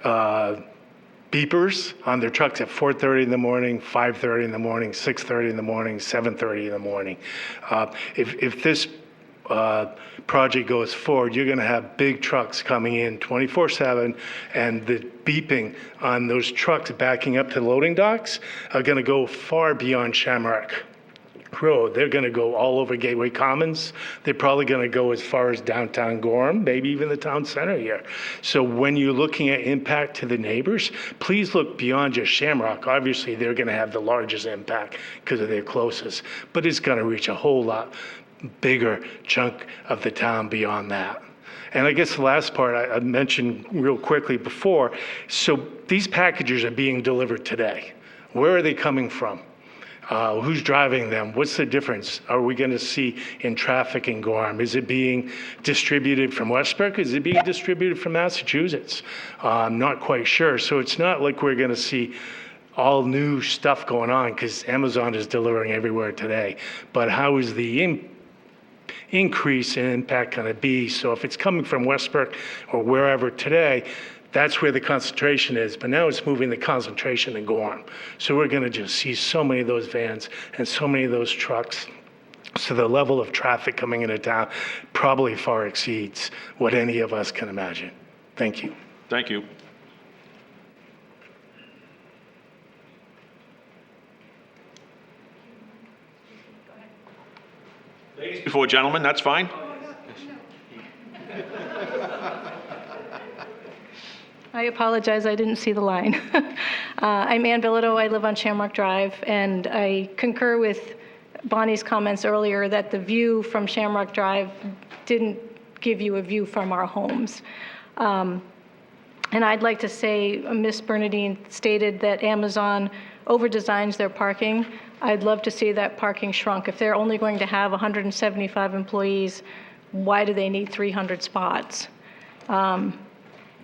beepers on their trucks at 4:30 in the morning, 5:30 in the morning, 6:30 in the morning, 7:30 in the morning. If this project goes forward, you're going to have big trucks coming in 24/7, and the beeping on those trucks backing up to loading docks are going to go far beyond Shamrock Road. They're going to go all over Gateway Commons. They're probably going to go as far as downtown Gorham, maybe even the town center here. So when you're looking at impact to the neighbors, please look beyond just Shamrock. Obviously, they're going to have the largest impact because of their closest, but it's going to reach a whole lot bigger chunk of the town beyond that. And I guess the last part I mentioned real quickly before, so these packages are being delivered today. Where are they coming from? Who's driving them? What's the difference? Are we going to see in traffic in Gorham? Is it being distributed from Westbrook? Is it being distributed from Massachusetts? I'm not quite sure. So it's not like we're going to see all new stuff going on because Amazon is delivering everywhere today. But how is the increase in impact going to be? So if it's coming from Westbrook or wherever today, that's where the concentration is, but now it's moving the concentration to Gorham. So we're going to just see so many of those vans and so many of those trucks. So the level of traffic coming into town probably far exceeds what any of us can imagine. Thank you. Thank you. Ladies before gentlemen, that's fine. I apologize, I didn't see the line. I'm Ann Bilodeau, I live on Shamrock Drive, and I concur with Bonnie's comments earlier that the view from Shamrock Drive didn't give you a view from our homes. And I'd like to say, Ms. Bernadine stated that Amazon over-designs their parking. I'd love to see that parking shrunk. If they're only going to have 175 employees, why do they need 300 spots?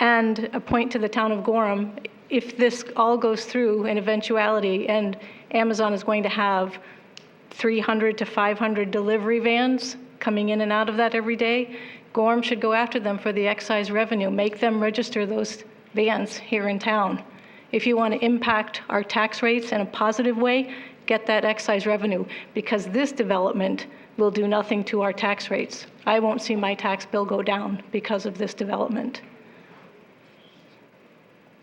And a point to the town of Gorham, if this all goes through in eventuality and Amazon is going to have 300 to 500 delivery vans coming in and out of that every day, Gorham should go after them for the excise revenue, make them register those vans here in town. If you want to impact our tax rates in a positive way, get that excise revenue, because this development will do nothing to our tax rates. I won't see my tax bill go down because of this development.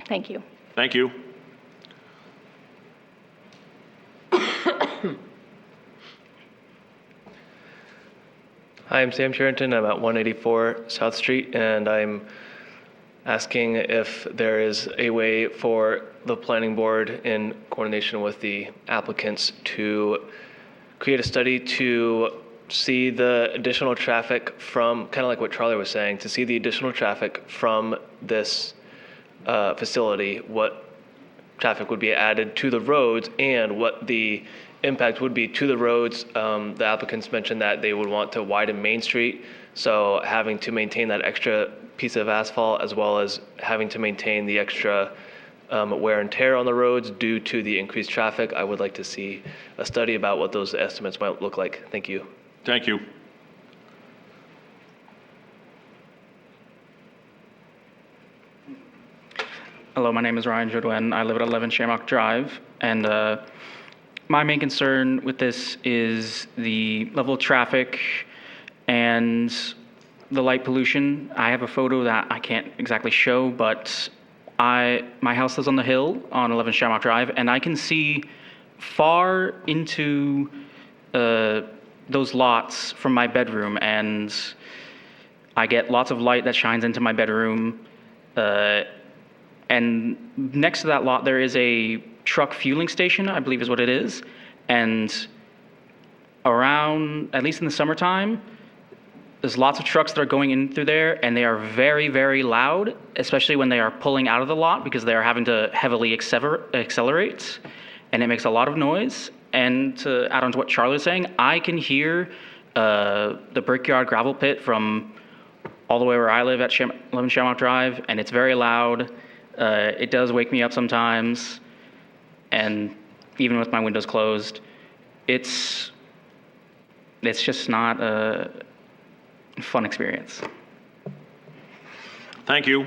Thank you. Thank you. Hi, I'm Sam Sherrington. I'm at 184 South Street, and I'm asking if there is a way for the planning board, in coordination with the applicants, to create a study to see the additional traffic from, kind of like what Charlie was saying, to see the additional traffic from this facility, what traffic would be added to the roads and what the impact would be to the roads. The applicants mentioned that they would want to widen Main Street, so having to maintain that extra piece of asphalt, as well as having to maintain the extra wear and tear on the roads due to the increased traffic. I would like to see a study about what those estimates might look like. Thank you. Thank you. Hello, my name is Ryan Jodwin. I live at 11 Shamrock Drive, and my main concern with this is the level of traffic and the light pollution. I have a photo that I can't exactly show, but my house is on the hill on 11 Shamrock Drive, and I can see far into those lots from my bedroom, and I get lots of light that shines into my bedroom. And next to that lot, there is a truck fueling station, I believe is what it is. And around, at least in the summertime, there's lots of trucks that are going in through there, and they are very, very loud, especially when they are pulling out of the lot, because they are having to heavily accelerate, and it makes a lot of noise. And to add on to what Charlie was saying, I can hear the Brickyard gravel pit from all the way where I live at 11 Shamrock Drive, and it's very loud. It does wake me up sometimes, and even with my windows closed, it's just not a fun experience. Thank you.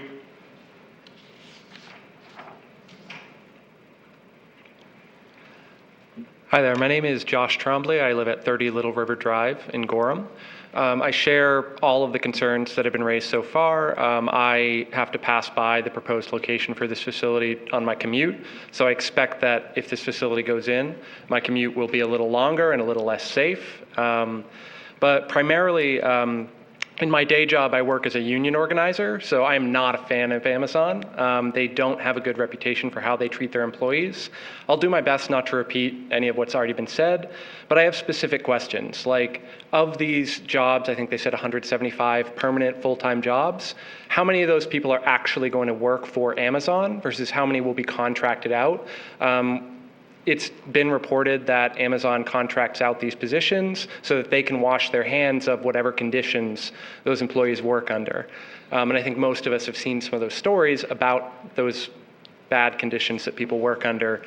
Hi there, my name is Josh Trombley. I live at 30 Little River Drive in Gorham. I share all of the concerns that have been raised so far. I have to pass by the proposed location for this facility on my commute, so I expect that if this facility goes in, my commute will be a little longer and a little less safe. But primarily, in my day job, I work as a union organizer, so I am not a fan of Amazon. They don't have a good reputation for how they treat their employees. I'll do my best not to repeat any of what's already been said, but I have specific questions. Like, of these jobs, I think they said 175 permanent full-time jobs, how many of those people are actually going to work for Amazon versus how many will be contracted out? It's been reported that Amazon contracts out these positions so that they can wash their hands of whatever conditions those employees work under. And I think most of us have seen some of those stories about those bad conditions that people work under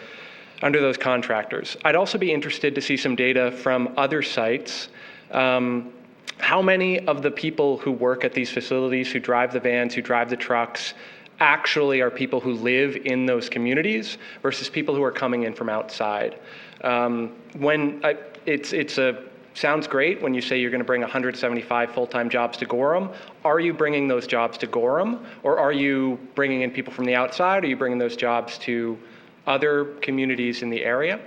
those contractors. I'd also be interested to see some data from other sites. How many of the people who work at these facilities, who drive the vans, who drive the trucks, actually are people who live in those communities versus people who are coming in from outside? Sounds great when you say you're going to bring 175 full-time jobs to Gorham. Are you bringing those jobs to Gorham, or are you bringing in people from the outside? Are you bringing those jobs to other communities in the area?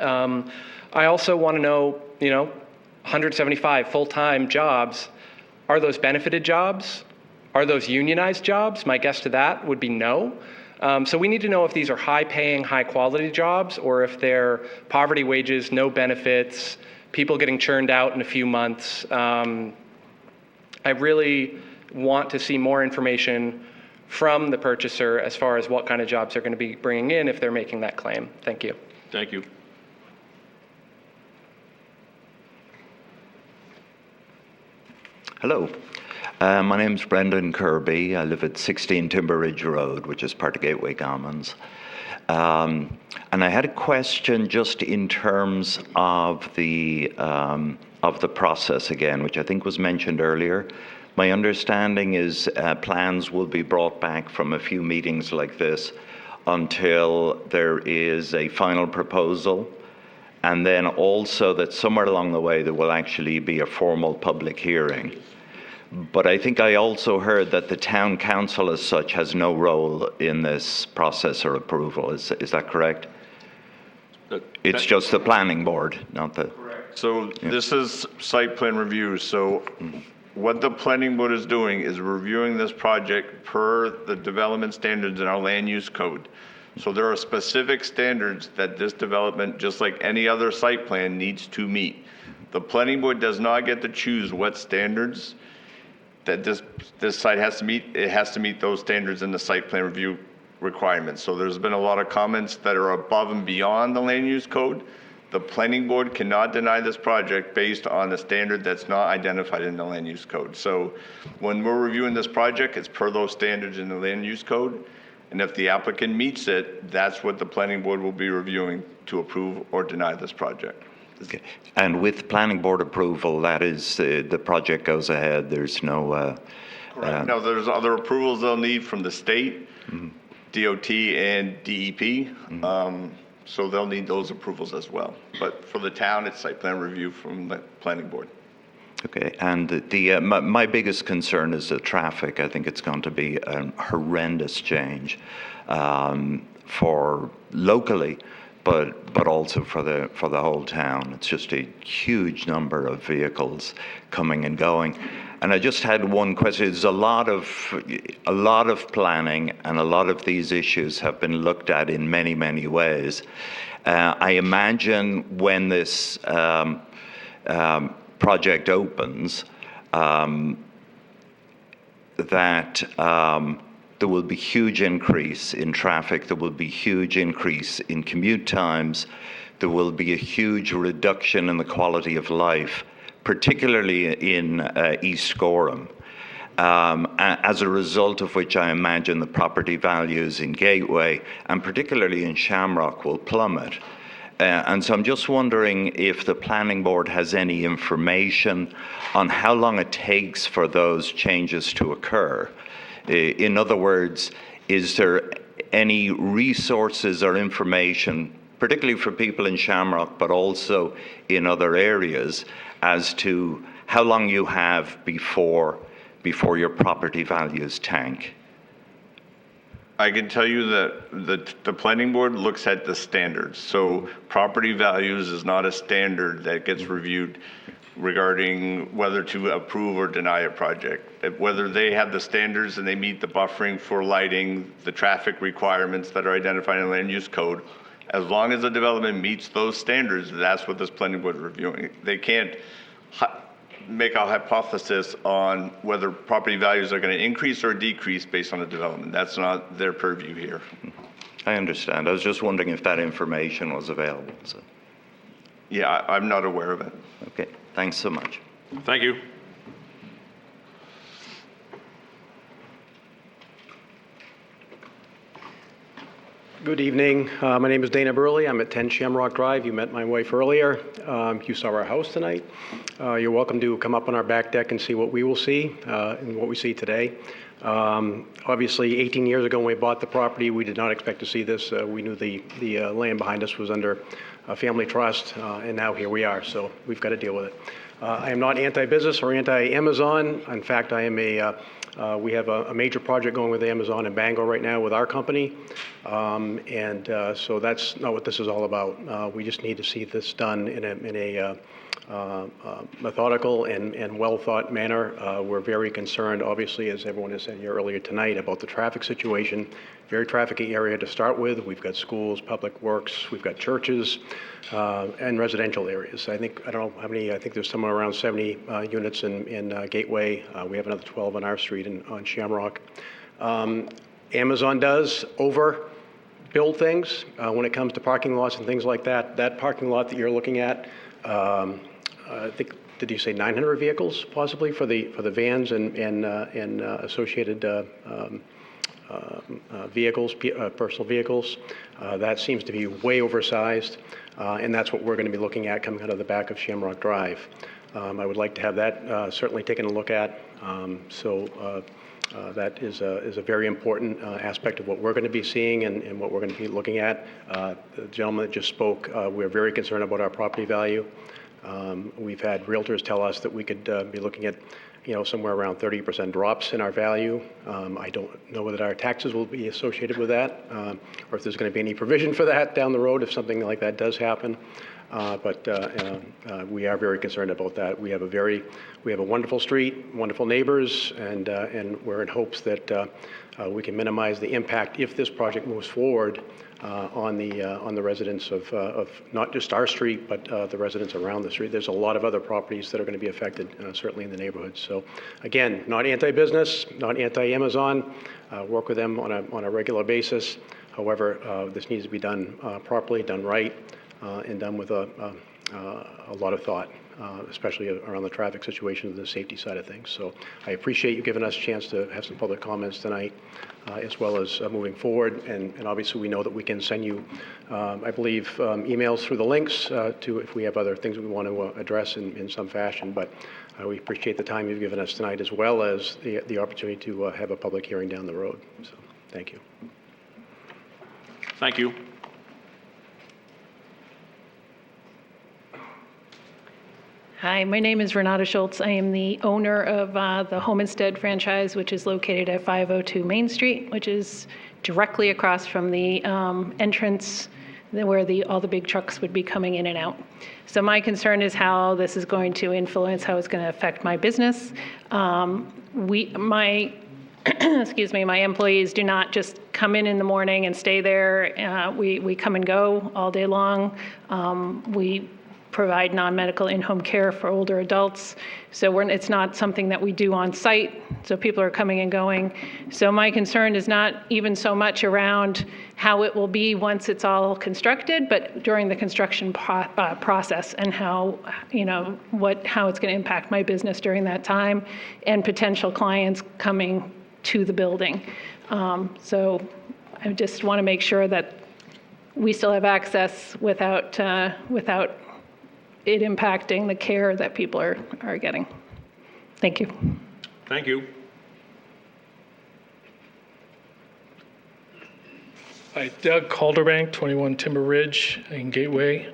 I also want to know, 175 full-time jobs, are those benefited jobs? Are those unionized jobs? My guess to that would be no. So we need to know if these are high-paying, high-quality jobs, or if they're poverty wages, no benefits, people getting churned out in a few months. I really want to see more information from the purchaser as far as what kind of jobs they're going to be bringing in if they're making that claim. Thank you. Thank you. Hello. My name's Brendan Kirby. I live at 16 Timber Ridge Road, which is part of Gateway Commons. And I had a question just in terms of the process again, which I think was mentioned earlier. My understanding is plans will be brought back from a few meetings like this until there is a final proposal, and then also that somewhere along the way there will actually be a formal public hearing. But I think I also heard that the town council as such has no role in this process or approval. Is that correct? It's just the planning board, not the... Correct. So this is site plan review. So what the planning board is doing is reviewing this project per the development standards in our land use code. So there are specific standards that this development, just like any other site plan, needs to meet. The planning board does not get to choose what standards that this site has to meet. It has to meet those standards in the site plan review requirements. So there's been a lot of comments that are above and beyond the land use code. The planning board cannot deny this project based on a standard that's not identified in the land use code. So when we're reviewing this project, it's per those standards in the land use code. And if the applicant meets it, that's what the planning board will be reviewing to approve or deny this project. Okay. And with planning board approval, that is, the project goes ahead, there's no... Correct. No, there's other approvals they'll need from the state, DOT and DEP. So they'll need those approvals as well. But for the town, it's site plan review from the planning board. Okay, and my biggest concern is the traffic. I think it's going to be a horrendous change for locally, but also for the whole town. It's just a huge number of vehicles coming and going. And I just had one question. There's a lot of planning, and a lot of these issues have been looked at in many, many ways. I imagine when this project opens, that there will be huge increase in traffic, there will be huge increase in commute times, there will be a huge reduction in the quality of life, particularly in East Gorham, as a result of which I imagine the property values in Gateway, and particularly in Shamrock, will plummet. And so I'm just wondering if the planning board has any information on how long it takes for those changes to occur. In other words, is there any resources or information, particularly for people in Shamrock, but also in other areas, as to how long you have before your property values tank? I can tell you that the planning board looks at the standards. So property values is not a standard that gets reviewed regarding whether to approve or deny a project. Whether they have the standards and they meet the buffering for lighting, the traffic requirements that are identified in the land use code, as long as the development meets those standards, that's what this planning board is reviewing. They can't make a hypothesis on whether property values are going to increase or decrease based on the development. That's not their purview here. I understand. I was just wondering if that information was available. So. Yeah, I'm not aware of it. Okay, thanks so much. Thank you. Good evening. My name is Dana Burley. I'm at 10 Shamrock Drive. You met my wife earlier. You saw our house tonight. You're welcome to come up on our back deck and see what we will see and what we see today. Obviously, 18 years ago when we bought the property, we did not expect to see this. We knew the land behind us was under a family trust, and now here we are, so we've got to deal with it. I am not anti-business or anti-Amazon. In fact, I am we have a major project going with Amazon in Bangor right now with our company, so that's not what this is all about. We just need to see this done in a methodical and well-thought manner. We're very concerned, obviously, as everyone has said here earlier tonight, about the traffic situation. Very trafficy area to start with. We've got schools, public works, we've got churches, and residential areas. I don't know how many, I think there's somewhere around 70 units in Gateway. We have another 12 on our street on Shamrock. Amazon does overbuild things when it comes to parking lots and things like that. That parking lot that you're looking at, I think, did you say 900 vehicles possibly for the vans and associated vehicles, personal vehicles? That seems to be way oversized, and that's what we're going to be looking at coming out of the back of Shamrock Drive. I would like to have that certainly taken a look at. That is a very important aspect of what we're going to be seeing and what we're going to be looking at. The gentleman that just spoke, we're very concerned about our property value. We've had realtors tell us that we could be looking at, somewhere around 30% drops in our value. I don't know whether our taxes will be associated with that, or if there's going to be any provision for that down the road if something like that does happen. But we are very concerned about that. We have a wonderful street, wonderful neighbors, and we're in hopes that we can minimize the impact if this project moves forward on the residents of not just our street, but the residents around the street. There's a lot of other properties that are going to be affected, certainly in the neighborhood. So, again, not anti-business, not anti-Amazon. Work with them on a regular basis. However, this needs to be done properly, done right, and done with a lot of thought, especially around the traffic situation and the safety side of things. So I appreciate you giving us a chance to have some public comments tonight, as well as moving forward. And obviously, we know that we can send you, I believe, emails through the links to if we have other things we want to address in some fashion. But we appreciate the time you've given us tonight, as well as the opportunity to have a public hearing down the road. So thank you. Thank you. Hi, my name is Renata Schultz. I am the owner of the Home Instead franchise, which is located at 502 Main Street, which is directly across from the entrance where all the big trucks would be coming in and out. So my concern is how this is going to influence, how it's going to affect my business. Excuse me, my employees do not just come in the morning and stay there. We come and go all day long. We provide non-medical in-home care for older adults. So it's not something that we do on site. So people are coming and going. So my concern is not even so much around how it will be once it's all constructed, but during the construction process and how it's going to impact my business during that time and potential clients coming to the building. So I just want to make sure that we still have access without it impacting the care that people are getting. Thank you. Thank you. Hi, Doug Calderbank, 21 Timber Ridge in Gateway.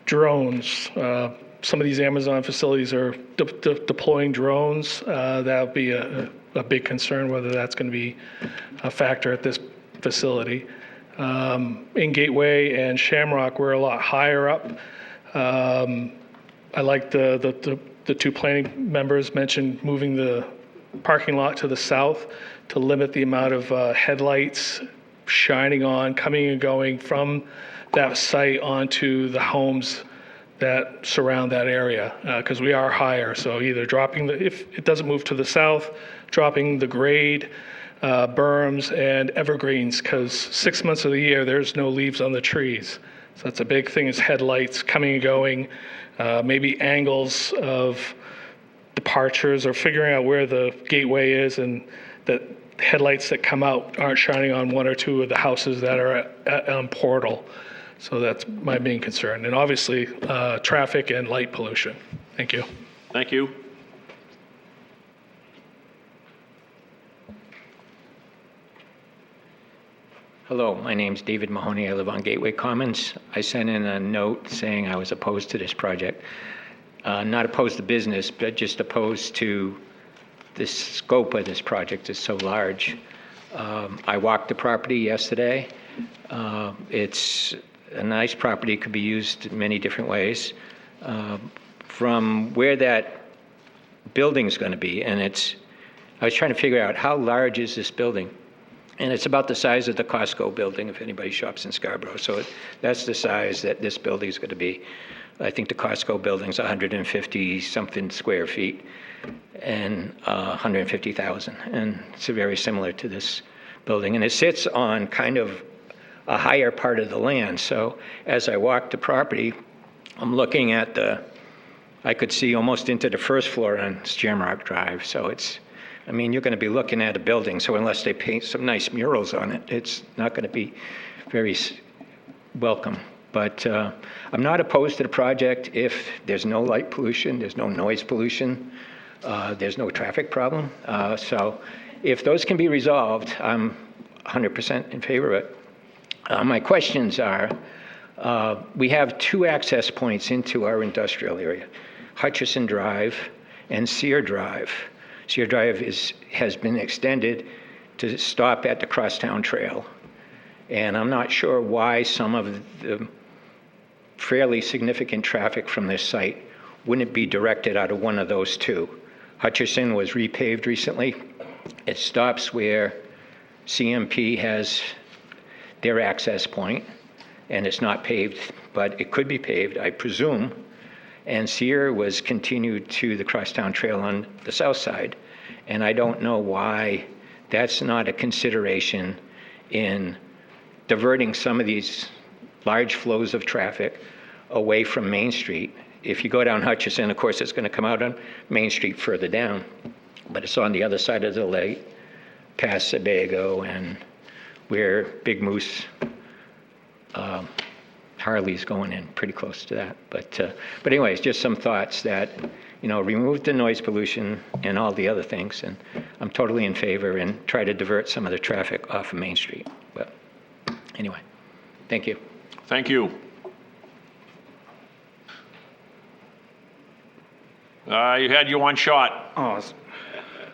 Drones. Some of these Amazon facilities are deploying drones. That'll be a big concern, whether that's going to be a factor at this facility. In Gateway and Shamrock, we're a lot higher up. I like the two planning members mentioned moving the parking lot to the south to limit the amount of headlights coming and going from that site onto the homes that surround that area, because we are higher. So either dropping if it doesn't move to the south, dropping the grade, berms and evergreens, because 6 months of the year, there's no leaves on the trees. So that's a big thing, is headlights coming and going, maybe angles of departures or figuring out where the gateway is, and that headlights that come out aren't shining on one or two of the houses that are at Portal. So that's my main concern. And obviously, traffic and light pollution. Thank you. Thank you. Hello, my name's David Mahoney. I live on Gateway Commons. I sent in a note saying I was opposed to this project. Not opposed to business, but just opposed to the scope of this project is so large. I walked the property yesterday. It's a nice property, could be used in many different ways. From where that building's going to be, and I was trying to figure out how large is this building? And it's about the size of the Costco building, if anybody shops in Scarborough. So that's the size that this building is going to be. I think the Costco building's 150-something square feet and 150,000. And it's very similar to this building. And it sits on kind of a higher part of the land. So as I walk the property, I'm looking at I could see almost into the first floor on Shamrock Drive. So you're going to be looking at a building. So unless they paint some nice murals on it, it's not going to be very welcome. But I'm not opposed to the project if there's no light pollution, there's no noise pollution, there's no traffic problem. So if those can be resolved, I'm 100% in favor of it. My questions are, we have two access points into our industrial area, Hutchison Drive and Sear Drive. Sear Drive has been extended to stop at the Crosstown Trail. And I'm not sure why some of the fairly significant traffic from this site wouldn't be directed out of one of those two. Hutchison was repaved recently. It stops where CMP has their access point, and it's not paved, but it could be paved, I presume. And Sear was continued to the Crosstown Trail on the south side. And I don't know why that's not a consideration in diverting some of these large flows of traffic away from Main Street. If you go down Hutchison, of course, it's going to come out on Main Street further down, but it's on the other side of the lake, past Sebago, and where Big Moose Harley's going in, pretty close to that. But anyways, just some thoughts that, remove the noise pollution and all the other things, and I'm totally in favor, and try to divert some of the traffic off of Main Street. But anyway, thank you. Thank you. You had your one shot. Oh,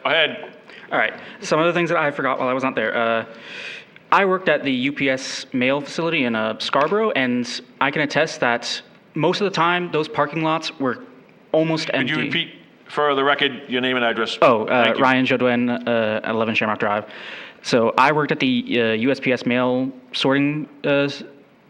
go ahead. All right. Some of the things that I forgot while I was not there. I worked at the UPS mail facility in Scarborough, and I can attest that most of the time those parking lots were almost empty. Could you repeat for the record your name and address? Oh, Ryan Jodwin, at 11 Shamrock Drive. So I worked at the USPS mail sorting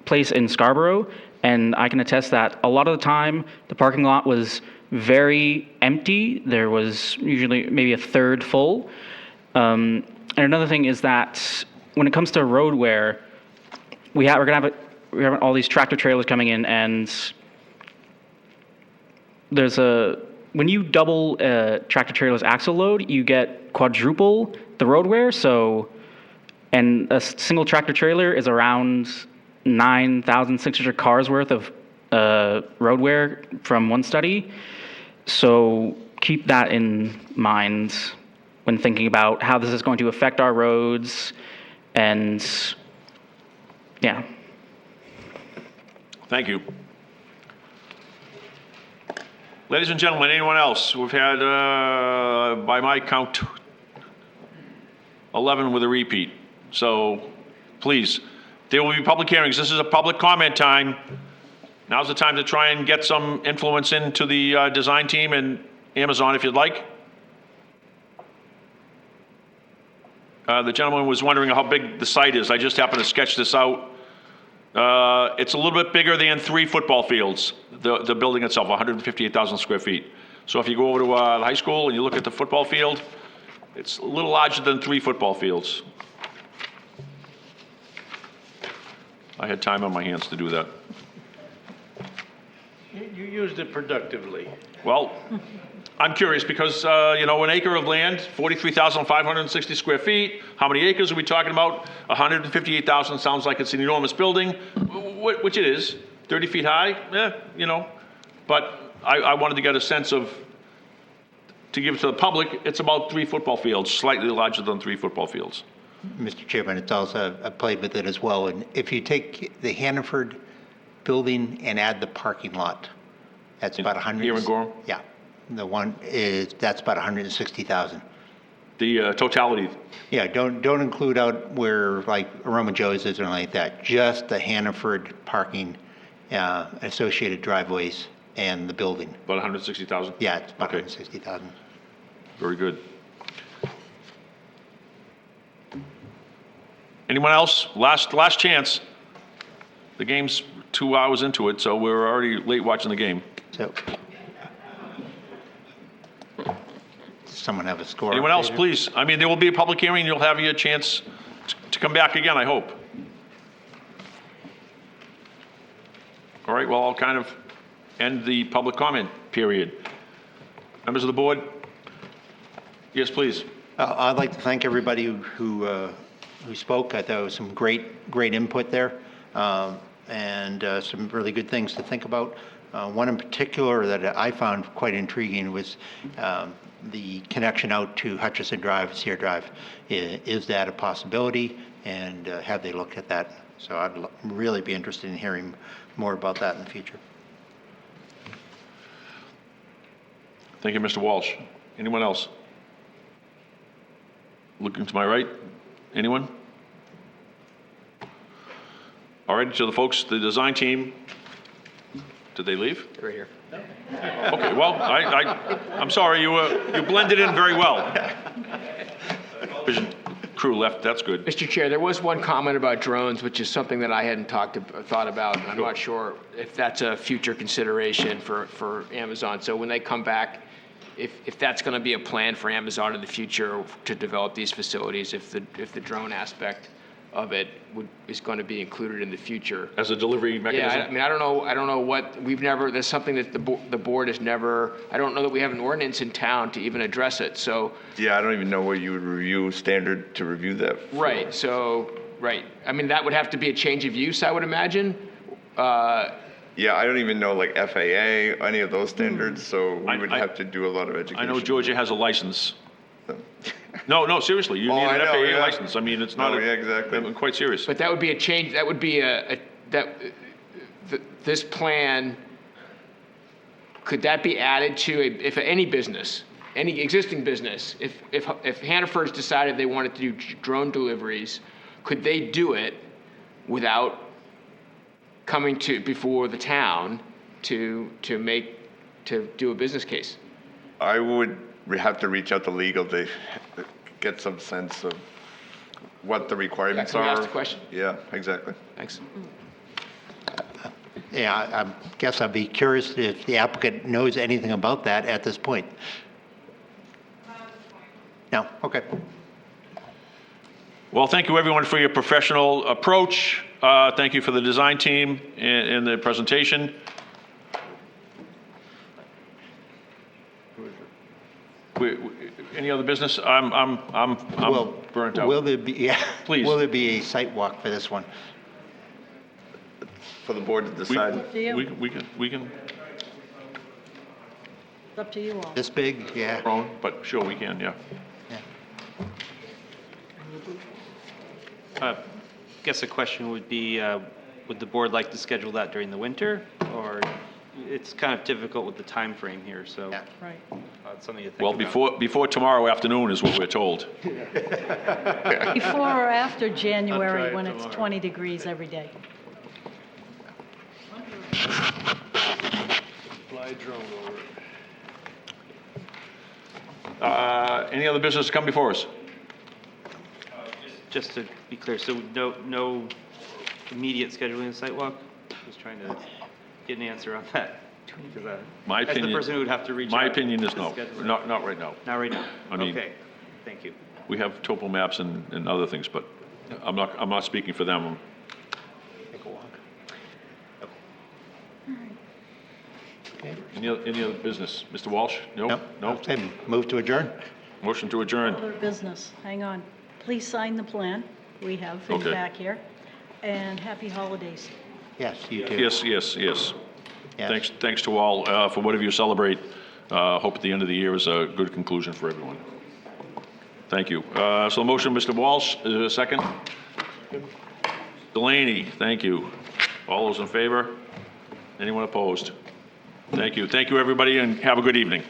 place in Scarborough, and I can attest that a lot of the time the parking lot was very empty. There was usually maybe a third full. And another thing is that when it comes to road wear, we're gonna have all these tractor trailers coming in, and when you double tractor trailer's axle load, you get quadruple the road wear. So, and a single tractor trailer is around 9,600 cars worth of road wear from one study. So keep that in mind when thinking about how this is going to affect our roads. And yeah. Thank you. Ladies and gentlemen, anyone else? We've had, by my count, 11 with a repeat. So please, there will be public hearings. This is a public comment time. Now's the time to try and get some influence into the design team and Amazon if you'd like. The gentleman was wondering how big the site is. I just happened to sketch this out. It's a little bit bigger than 3 football fields, the building itself, 158,000 square feet. So if you go over to the high school and you look at the football field, it's a little larger than 3 football fields. I had time on my hands to do that. You used it productively. Well, I'm curious because, an acre of land, 43,560 square feet, how many acres are we talking about? 158,000 sounds like it's an enormous building, which it is, 30 feet high, But I wanted to get a sense of, to give it to the public, it's about 3 football fields, slightly larger than 3 football fields. Mr. Chairman, it's also, I played with it as well, and if you take the Hannaford building and add the parking lot, that's about 100. Here in Gorham? Yeah. The one is, that's about 160,000. The totality? Yeah, don't include out where like Aroma Joe's is or anything like that. Just the Hannaford parking, associated driveways and the building. About 160,000? Yeah, it's about 160,000. Very good. Anyone else? Last chance. The game's 2 hours into it, so we're already late watching the game. So, does someone have a score? Anyone else, updated? please? I mean, there will be a public hearing. You'll have your chance to come back again, I hope. All right, well, I'll kind of end the public comment period. Members of the board? Yes, please. I'd like to thank everybody who spoke. I thought there was some great input there, and some really good things to think about. One in particular that I found quite intriguing was the connection out to Hutchison Drive, Sear Drive. Is that a possibility, and have they looked at that? So I'd really be interested in hearing more about that in the future. Thank you, Mr. Walsh. Anyone else? Looking to my right. Anyone? All right, to the folks, the design team, did they leave? Right here. Okay, well, I'm sorry, you blended in very well. Vision crew left, that's good. Mr. Chair, there was one comment about drones, which is something that I hadn't thought about. I'm not sure if that's a future consideration for Amazon. So when they come back, if that's going to be a plan for Amazon in the future to develop these facilities, if the drone aspect of it is going to be included in the future. As a delivery mechanism? Yeah, I mean, I don't know what, there's something that the board has never, I don't know that we have an ordinance in town to even address it, so. Yeah, I don't even know what you would review standard to review that for. Right, so, right. I mean, that would have to be a change of use, I would imagine. Yeah, I don't even know like FAA, any of those standards, so we would have to do a lot of education. I know Georgia has a license. No, seriously, you need an FAA license. I mean, it's not. Yeah, exactly. I'm quite serious. But that would be a change, that would be this plan, could that be added to if any business, any existing business, if Hannaford's decided they wanted to do drone deliveries, could they do it without coming before the town to do a business case? I would have to reach out to legal to get some sense of what the requirements Can are. we ask the question? Yeah, exactly. Thanks. Yeah, I guess I'd be curious if the applicant knows anything about that at this point. No? Okay. Well, thank you everyone for your professional approach. Thank you for the design team in the presentation. Any other business? I'm burnt out. Will there be, Please. Will there be a site walk for this one? For the board to decide. Up to you. We can. It's up to you all. This big? Yeah. Wrong, but sure we can, yeah. I guess the question would be, would the board like to schedule that during the winter? Or it's kind of difficult with the time frame here, so Right. it's something to think Well, about. before tomorrow afternoon is what we're told. Before or after January, when it's 20 degrees every day. Fly drone over. Any other business to come before us? Just to be clear, so no immediate scheduling of the site walk? Just trying to get an answer on that. Because, My as opinion. the person who would have to reach out. My opinion is to no, schedule it. not right now. Not right now? I mean- Okay, thank you. We have topo maps and other things, but I'm not speaking for them. Any other business? Mr. Walsh? No? No? Move to adjourn? Motion to adjourn. Other business, hang on. Please sign the plan we have in the Okay. back here. And happy holidays. Yes, you too. Yes. Yes. Thanks to all for whatever you celebrate. Hope at the end of the year is a good conclusion for everyone. Thank you. So the motion, Mr. Walsh, is there a second? Delaney, thank you. All those in favor? Anyone opposed? Thank you. Thank you, everybody, and have a good evening.